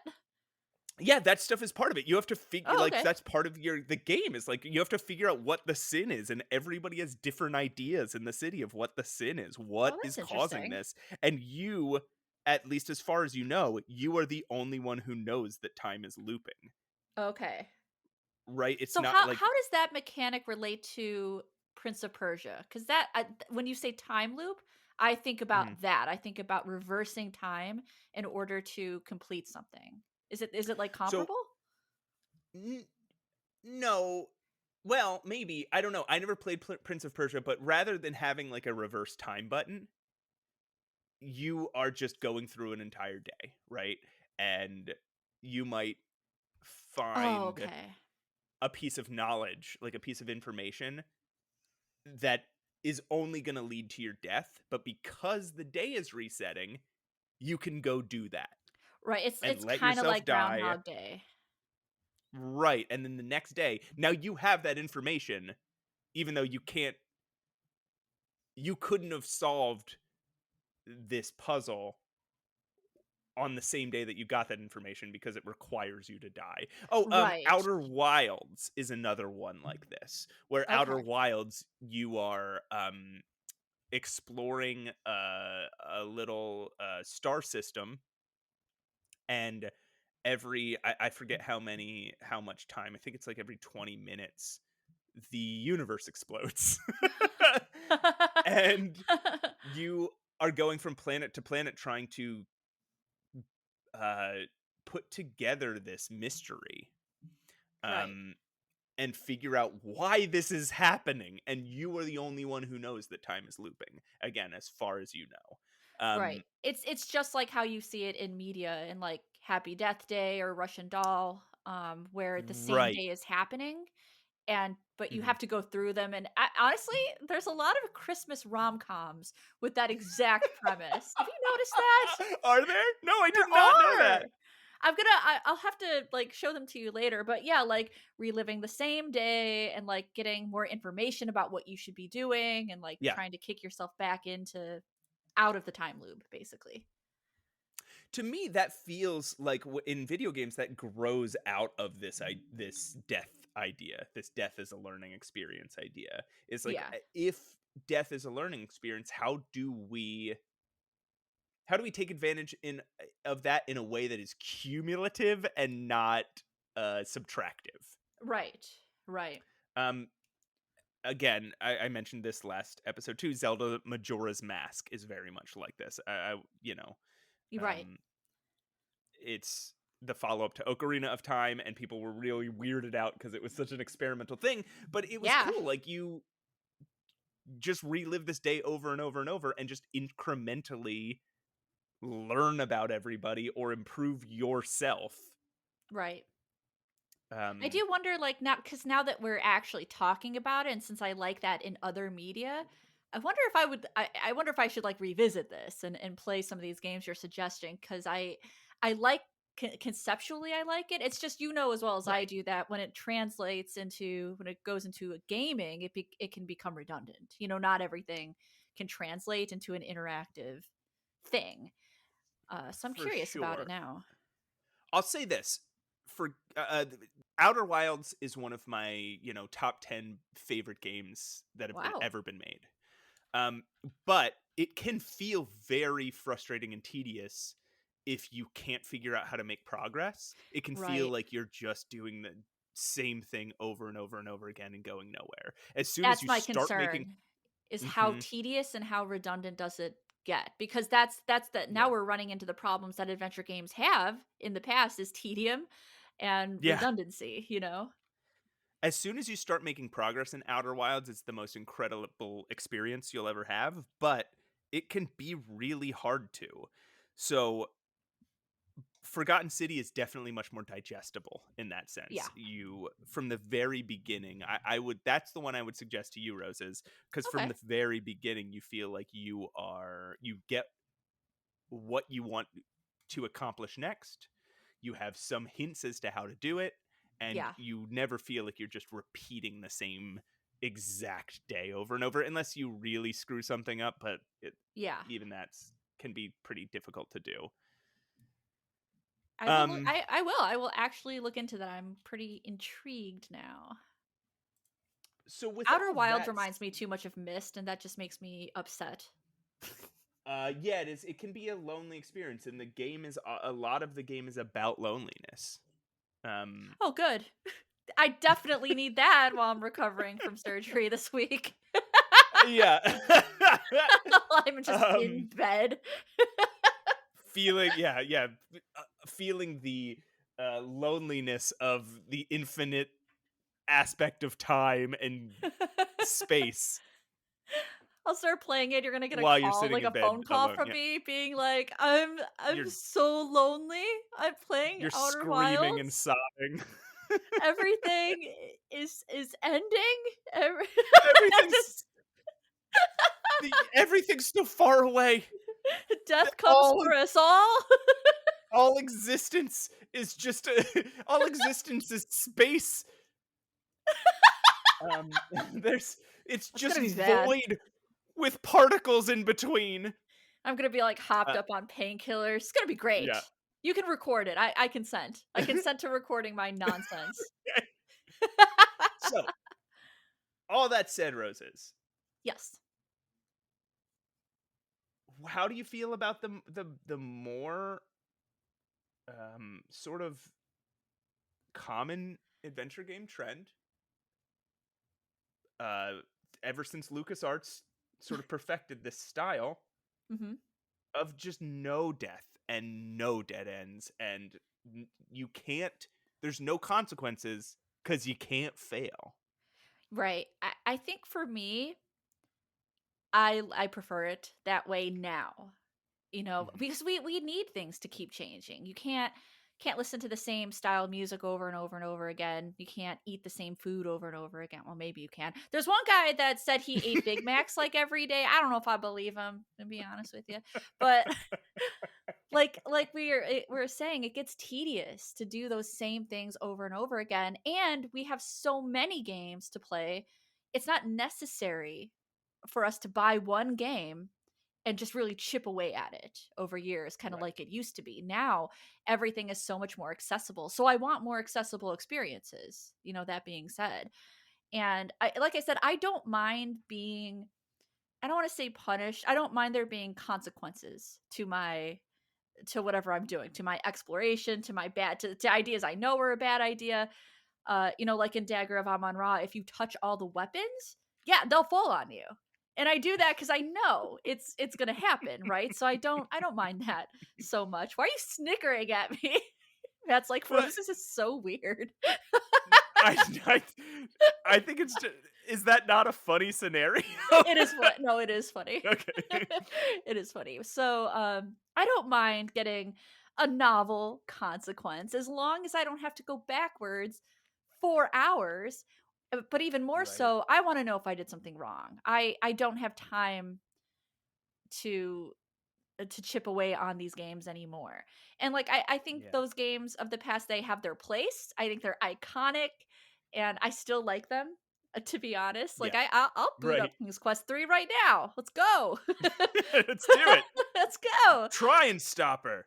yeah, that stuff is part of it. You have to figure Oh, like okay. that's part of the game is like you have to figure out what the sin is, and everybody has different ideas in the city of what the sin is. What Oh, is that's causing interesting. this? And you, at least as far as you know, you are the only one who knows that time is looping. Okay. Right? It's So not how like does that mechanic relate to Prince of Persia? Because when you say time loop, I think mhm. about that. I think about reversing time in order to complete something. Is it like So comparable? n- no. Well, maybe. I don't know. I never played Prince of Persia, but rather than having like a reverse time button, you are just going through an entire day, right? And you might Oh, find okay. a piece of knowledge, like a piece of information that is only going to lead to your death, but because the day is resetting, you can go do that Right. and It's let kind of yourself like die. Groundhog Day. Right. And then the next day, now you have that information, even though you couldn't have solved this puzzle on the same day that you got that information because it requires you to die. Oh, Right. Outer Wilds is another one like this, where Outer Okay. Wilds you are exploring a little star system, and I forget how much time. I think it's like every 20 minutes the universe explodes. And you are going from planet to planet trying to uh put together this mystery Right. um and figure out why this is happening, and you are the only one who knows that time is looping, again, as far as you know. Right. It's just like how you see it in media in like Happy Death Day or Russian Doll, where the same Right. day is happening but you Mhm. have to go through them and honestly, there's a lot of Christmas rom-coms with that exact premise. Have you noticed that? Are there? No, I There did not know that. are. I'll have to like show them to you later, but yeah, like reliving the same day and like getting more information about what you should be doing and like Yeah. trying to kick yourself back into out of the time loop basically. To me, that feels like in video games that grows out of this death idea, this death as a learning experience idea. Is like Yeah. if death is a learning experience, how do we take advantage in of that in a way that is cumulative and not subtractive? Right. Right. Um, again, I mentioned this last episode too. Zelda Majora's Mask is very much like this. You're right. Um, it's the follow up to Ocarina of Time, and people were really weirded out because it was such an experimental thing. But it was Yeah. cool. Like you just relive this day over and over and over, and just incrementally learn about everybody or improve yourself. Right. I Um, do wonder, like, now, because now that we're actually talking about it, and since I like that in other media, I wonder if I would. I wonder if I should like revisit this and play some of these games you're suggesting, because I like conceptually I like it. It's just, you know, as well as I right. do, that when it translates into, when it goes into a gaming, it can become redundant. You know, not everything can translate into an interactive thing. So I'm For curious about it sure. now. I'll say this for Outer Wilds is one of my, top 10 favorite games that have Wow. ever been made. Um, but it can feel very frustrating and tedious if you can't figure out how to make progress. It can feel Right. like you're just doing the same thing over and over and over again and going nowhere. As soon as That's you my start making concern, is how Mhm, tedious and how redundant does it get? Because that's the, now yeah. we're running into the problems that adventure games have in the past, is tedium and Yeah. redundancy, you know? As soon as you start making progress in Outer Wilds, it's the most incredible experience you'll ever have, but it can be really hard to. So Forgotten City is definitely much more digestible in that Yeah. sense. You from the very beginning, I would that's the one I would suggest to you, Roses, because from Okay. the very beginning you feel like you get what you want to accomplish next. You have some hints as to how to do it, and Yeah. you never feel like you're just repeating the same exact day over and over unless you really screw something up, but Yeah. even that's can be pretty difficult to do. I will look, Um I will actually look into that. I'm pretty intrigued now. so with all Outer of Wilds that reminds me too much of Myst, and that just makes me upset. yeah, it can be a lonely experience, and the game is a lot of the game is about loneliness. Um, Oh, good. I definitely need that while I'm recovering from surgery this week. yeah, I'm just in um, bed. yeah, feeling the loneliness of the infinite aspect of time and space I'll start playing it. You're gonna get a while you're call, sitting like in a bed phone call alone. from Yeah, me, being like, I'm you're so lonely. I'm playing you're Outer screaming and Wilds. sobbing. Everything is ending. everything's Just everything's so far away. death comes All for us all. all existence is just all existence is space. Um, there's it's It's gonna just be bad. void with particles in between. I'm gonna be like hopped Uh, up on painkillers. It's gonna be yeah. great. You can record it. I consent. I consent to recording my nonsense. So, all that said, Roses, Yes. how do you feel about the more sort of common adventure game trend? Uh, ever since LucasArts sort of perfected this style Hmm. of just no death and no dead ends, and you can't. There's no consequences because you can't fail. Right. I think for me, I prefer it that way now. You know, Mhm. because we need things to keep changing. You can't listen to the same style of music over and over and over again. You can't eat the same food over and over again. Well, maybe you can. There's one guy that said he ate Big Macs like every day. I don't know if I believe him, to be honest with you. But like we're saying, it gets tedious to do those same things over and over again, and we have so many games to play. It's not necessary for us to buy one game and just really chip away at it over years, kind of Right. like it used to be. Now everything is so much more accessible, so I want more accessible experiences, you know, that being said. And I, like I said, I don't mind being, I don't want to say punished, I don't mind there being consequences to my, to whatever I'm doing, to my exploration, to my bad, to ideas I know are a bad idea. You know, like in Dagger of Amon Ra, if you touch all the weapons, yeah, they'll fall on you. And I do that because I know it's gonna happen, right? So I don't mind that so much. Why are you snickering at me? That's like, But Roses is so weird. I I, I think it's just, Is that not a funny scenario? It is what no, it is funny. Okay. It is funny. So, I don't mind getting a novel consequence as long as I don't have to go backwards 4 hours. But even more Right. so, I wanna know if I did something wrong. I don't have time to to chip away on these games anymore. And like I think Yeah. those games of the past, they have their place. I think they're iconic and I still like them. To be honest, like Yeah. I'll boot up Right. King's Quest 3 right now. Let's go. Let's do it. Let's go. Try and stop her.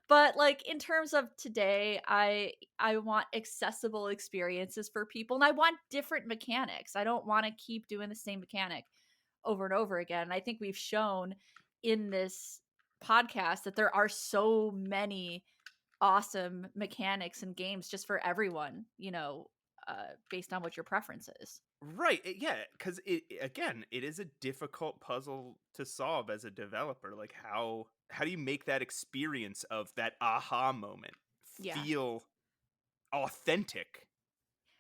But like in terms of today, I want accessible experiences for people and I want different mechanics. I don't want to keep doing the same mechanic over and over again. And I think we've shown in this podcast that there are so many awesome mechanics and games just for everyone, based on what your preference is. Right. Yeah, because again, it is a difficult puzzle to solve as a developer. Like how do you make that experience of that aha moment Yeah. feel authentic?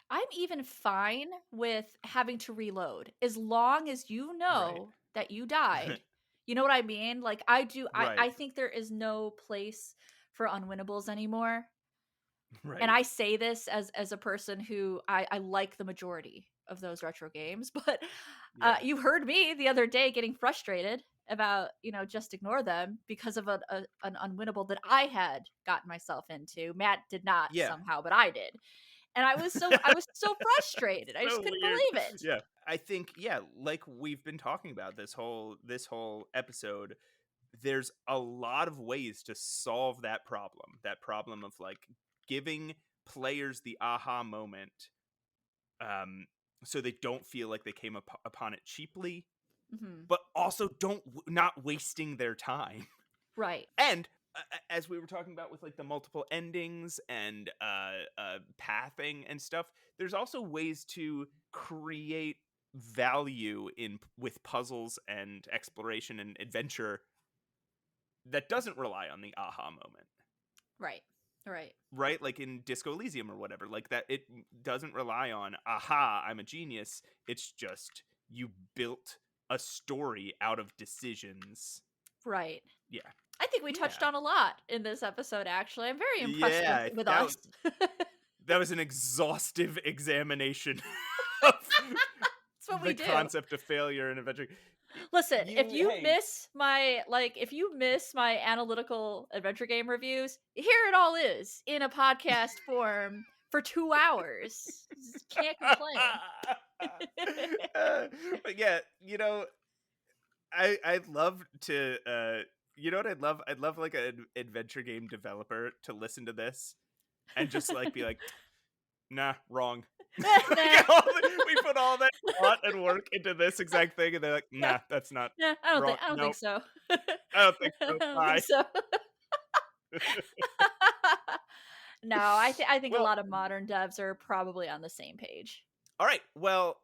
I'm even fine with having to reload as long as you Right. know that you died. You know what I mean? Like I do I Right. think there is no place for unwinnables anymore. And Right. I say this as a person who I like the majority of those retro games, but Yeah. you heard me the other day getting frustrated about just ignore them because of an unwinnable that I had gotten myself into. Matt did not Yeah. somehow, but I did, and I was so frustrated. I just So couldn't weird. believe it. Yeah. I think like we've been talking about this whole episode, there's a lot of ways to solve that problem of like giving players the aha moment, um so they don't feel like they came upon it cheaply, Hmm. but also not wasting their time. Right. And as we were talking about with like the multiple endings and pathing and stuff, there's also ways to create value in with puzzles and exploration and adventure that doesn't rely on the aha moment. Right. Right. Right, like in Disco Elysium or whatever, like that, it doesn't rely on aha, I'm a genius. It's just you built a story out of decisions. Right. Yeah. I think we touched Yeah. on a lot in this episode. Actually, I'm very impressed with Yeah, with that us. was that was an exhaustive examination of That's what we the do. concept of failure in adventure. Listen, if You you hey, miss my analytical adventure game reviews, here it all is in a podcast form for 2 hours. Can't complain. but yeah, I'd love to you know what I'd love like an adventure game developer to listen to this and just like be like, nah, wrong. Nah. We put all that thought and work into this exact thing, and they're like, nah, that's not Yeah, wrong. I don't think Nope, so. I don't think I so. don't think Bye. so. No, I think a Well, lot of modern devs are probably on the same page. all right. Well,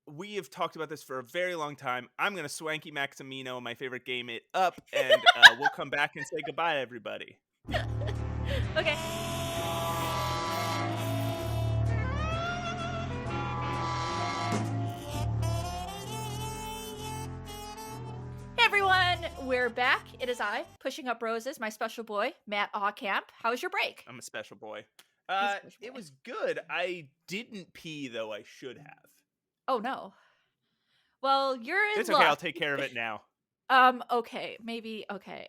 we have talked about this for a very long time. I'm gonna swanky Maximino, my favorite game, it up, and we'll come back and say goodbye, everybody. Okay. Hey everyone, we're back. It is I, Pushing Up Roses, my special boy, Matt Awcamp. How was your break? I'm a special boy. He's a special It boy. was good. I didn't pee though. I should have. Oh no. Well, you're in It's okay. I'll luck. take care of it now. Okay, maybe okay.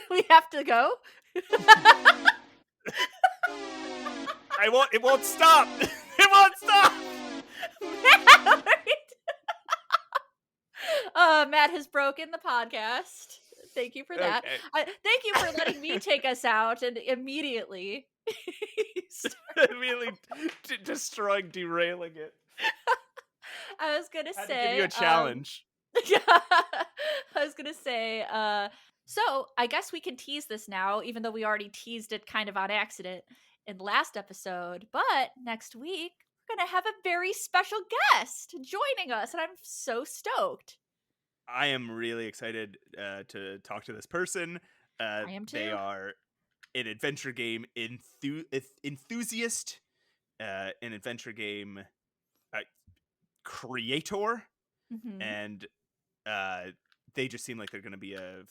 We have to go. I won't. It won't stop. It won't stop. Matt has broken the podcast. Thank you for that. Okay. Thank you for letting me take us out and immediately Really destroying, derailing it. I was gonna Had to say give you a challenge. yeah, I was gonna say, so I guess we can tease this now, even though we already teased it kind of on accident in the last episode. But next week, we're gonna have a very special guest joining us, and I'm so stoked. I am really excited to talk to this person. I am too. They are an adventure game enthusiast. an adventure game uh, creator, Mhm. and uh, they just seem like they're going to be a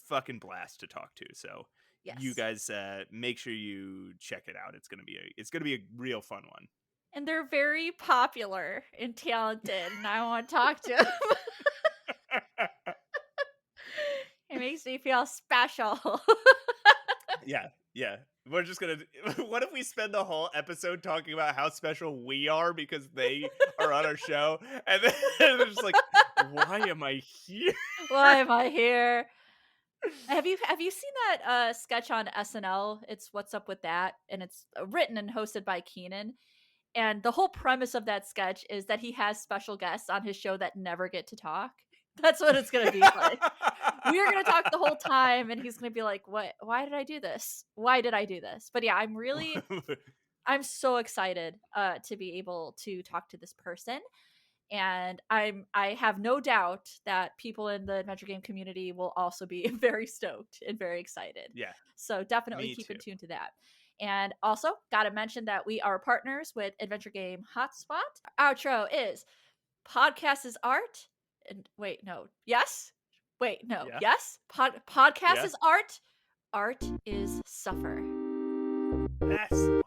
fucking blast to talk to. So you Yes. guys make sure you check it out. It's gonna be a real fun one. And they're very popular and talented, and I want to talk to 'em. It makes me feel special. Yeah, yeah. We're just gonna. What if we spend the whole episode talking about how special we are because they are on our show, and then they're just like, "Why am I here?" Why am I here? Have you seen that sketch on SNL? It's What's Up with That, and it's written and hosted by Keenan. And the whole premise of that sketch is that he has special guests on his show that never get to talk. That's what it's gonna be like. We're gonna talk the whole time, and he's gonna be like, "What? Why did I do this? Why did I do this?" But yeah, I'm so excited to be able to talk to this person, and I have no doubt that people in the adventure game community will also be very stoked and very excited. Yeah, So definitely me keep in too. tune to that. And also, gotta mention that we are partners with Adventure Game Hotspot. Outro is podcast is art. And wait, no. Yes? Wait, no. Yeah, Yes? Podcast yeah. is art. Art is suffer. Yes.